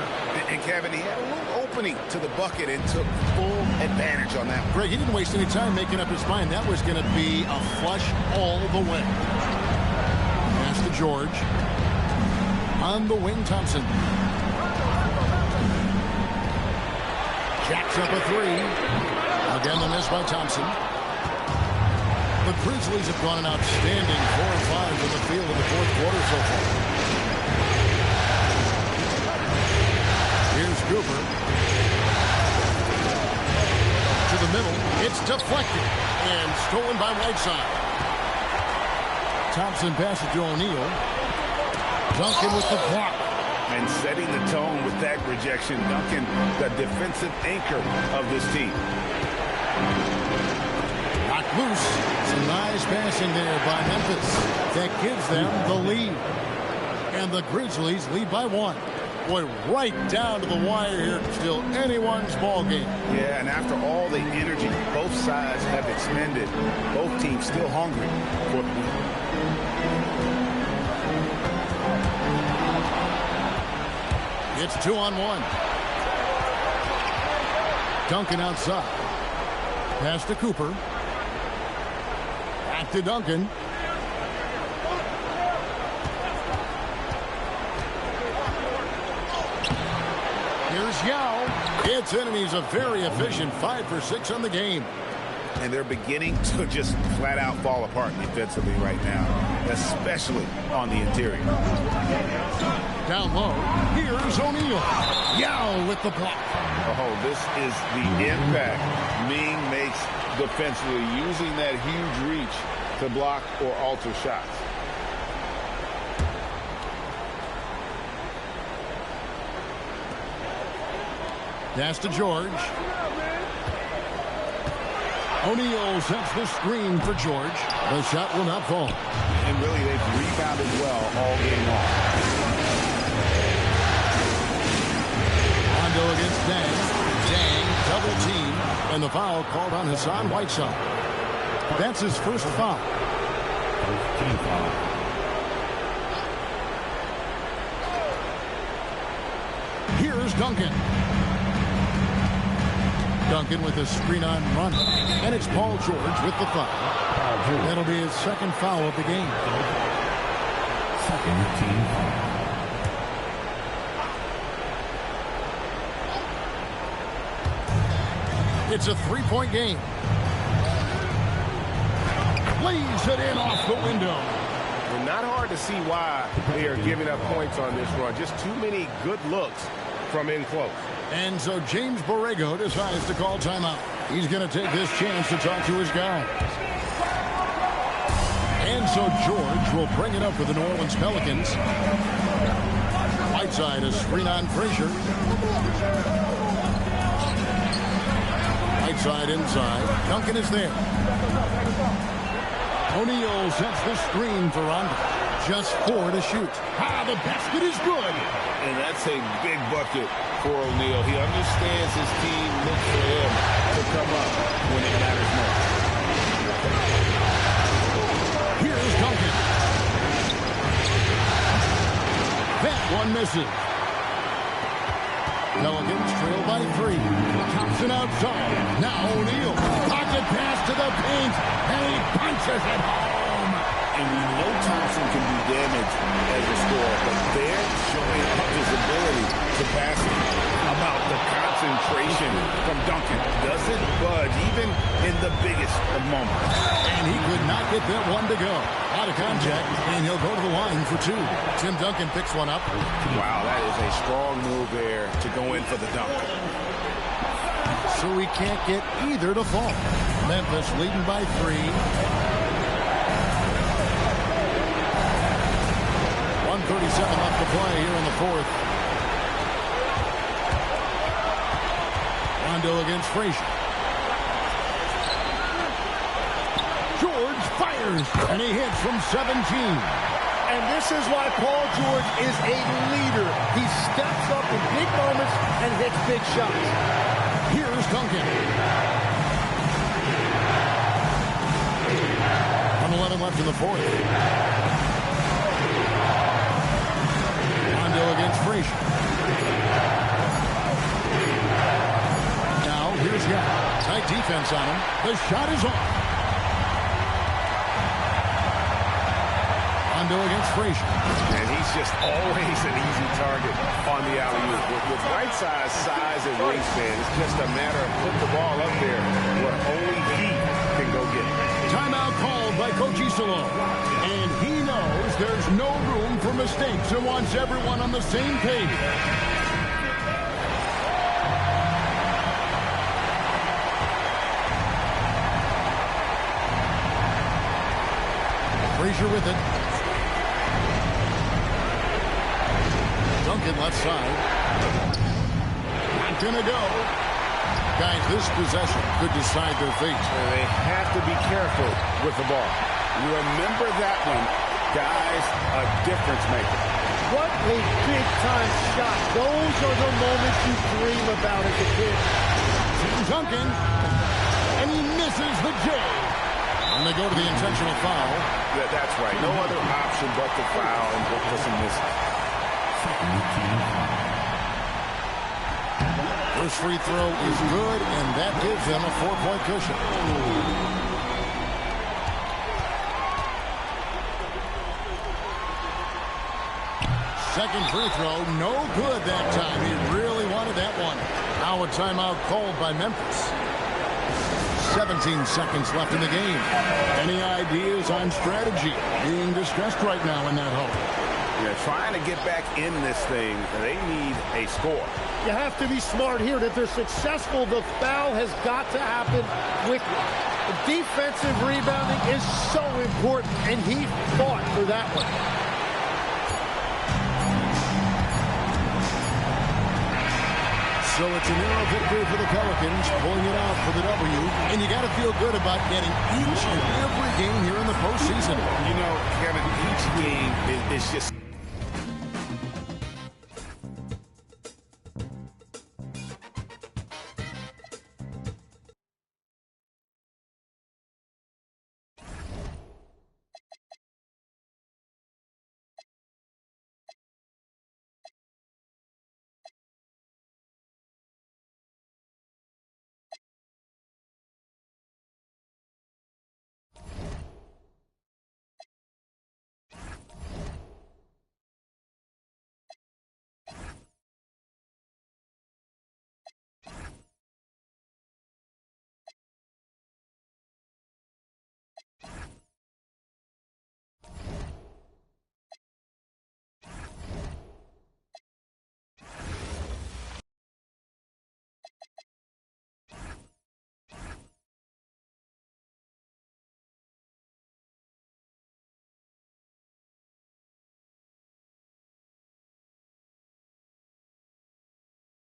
And Kevin, he had a little opening to the bucket and took full advantage on that. Greg, he didn't waste any time making up his mind. That was going to be a flush all the way. Pass to George. On the wing, Thompson. Jacks up a 3. Again, the miss by Thompson. The Grizzlies have gone an outstanding 4 or 5 from the field in the fourth quarter so far. Here's Cooper. To the middle. It's deflected and stolen by Whiteside. Thompson passes to O'Neal. Duncan with the block. And setting the tone with that rejection. Duncan, the defensive anchor of this team. Knocked loose. Some nice passing there by Memphis. That gives them the lead. And the Grizzlies lead by 1. Boy, right down to the wire here. Still anyone's ball game. Yeah, and after all the energy both sides have expended, both teams still hungry for the win. It's 2-on-1. Duncan outside. Pass to Cooper. Back to Duncan. Here's Yao. It's in, and he's a very efficient 5 for 6 on the game. And they're beginning to just flat out fall apart defensively right now, especially on the interior. Down low, here's O'Neal. Yao with the block. Oh, this is the impact Ming makes defensively, using that huge reach to block or alter shots. Pass to George. O'Neal sets the screen for George. The shot will not fall. And really, they've rebounded well all game long. Rondo against Dang. Dang, double team. And the foul called on Hassan Whiteside. That's his first foul. Team foul. Here's Duncan. Duncan with a screen on run. And it's Paul George with the foul. That'll be his second foul of the game. Second team foul. It's a three-point game. Lays it in off the window. And not hard to see why they are giving up points on this run. Just too many good looks from in close. And so James Borrego decides to call timeout. He's going to take this chance to talk to his guys. And so George will bring it up for the New Orleans Pelicans. Whiteside is screen on Frazier. Whiteside inside. Duncan is there. O'Neal sets the screen for Rondo. Just 4 to shoot. The basket is good. And that's a big bucket for O'Neal. He understands his team looks for him to come up when it matters most. Here's Duncan. That one misses. Pelicans trail by 3. Thompson outside. Now O'Neal. Pocket pass to the paint. And he punches it home. And we know Thompson can do damage as a scorer, but they're showing up his ability to pass it. About the concentration from Duncan. Doesn't budge, even in the biggest of moments. And he could not get that one to go. Out of contact, and he'll go to the line for 2. Tim Duncan picks one up. Wow, that is a strong move there to go in for the dunk. So he can't get either to fall. Memphis leading by 3. 1:37 left to play here in the 4th. Rondo against Frazier. George fires, and he hits from 17. And this is why Paul George is a leader. He steps up in big moments and hits big shots. Here's Duncan. 1:11 left in the 4th. Rondo against Frazier. Now, here's Young. Tight defense on him. The shot is off. Rondo against Frazier. And he's just always an easy target on the alley-oop. With Whiteside's size and wingspan, it's just a matter of putting the ball up there where only he can go get it. Timeout called by Coach Isolo. And he knows there's no room for mistakes and wants everyone on the same page. Frazier with it. Duncan left side. Not gonna go. Guys, this possession could decide their fate. They have to be careful with the ball. You remember that one, guys, a difference maker. What a big-time shot. Those are the moments you dream about as a kid. Duncan, and he misses the J. And they go to the intentional foul. That's right. No other option but the foul and go for some misses. First free throw is good, and that gives them a 4-point cushion. Second free throw, no good that time. He really wanted that one. Now a timeout called by Memphis. 17 seconds left in the game. Any ideas on strategy being discussed right now in that hole? Yeah, trying to get back in this thing, they need a score. You have to be smart here. If they're successful, the foul has got to happen quickly. The defensive rebounding is so important, and he fought for that one. So it's a narrow victory for the Pelicans, pulling it out for the W. And you got to feel good about getting each and every game here in the postseason. You know, Kevin, each game is just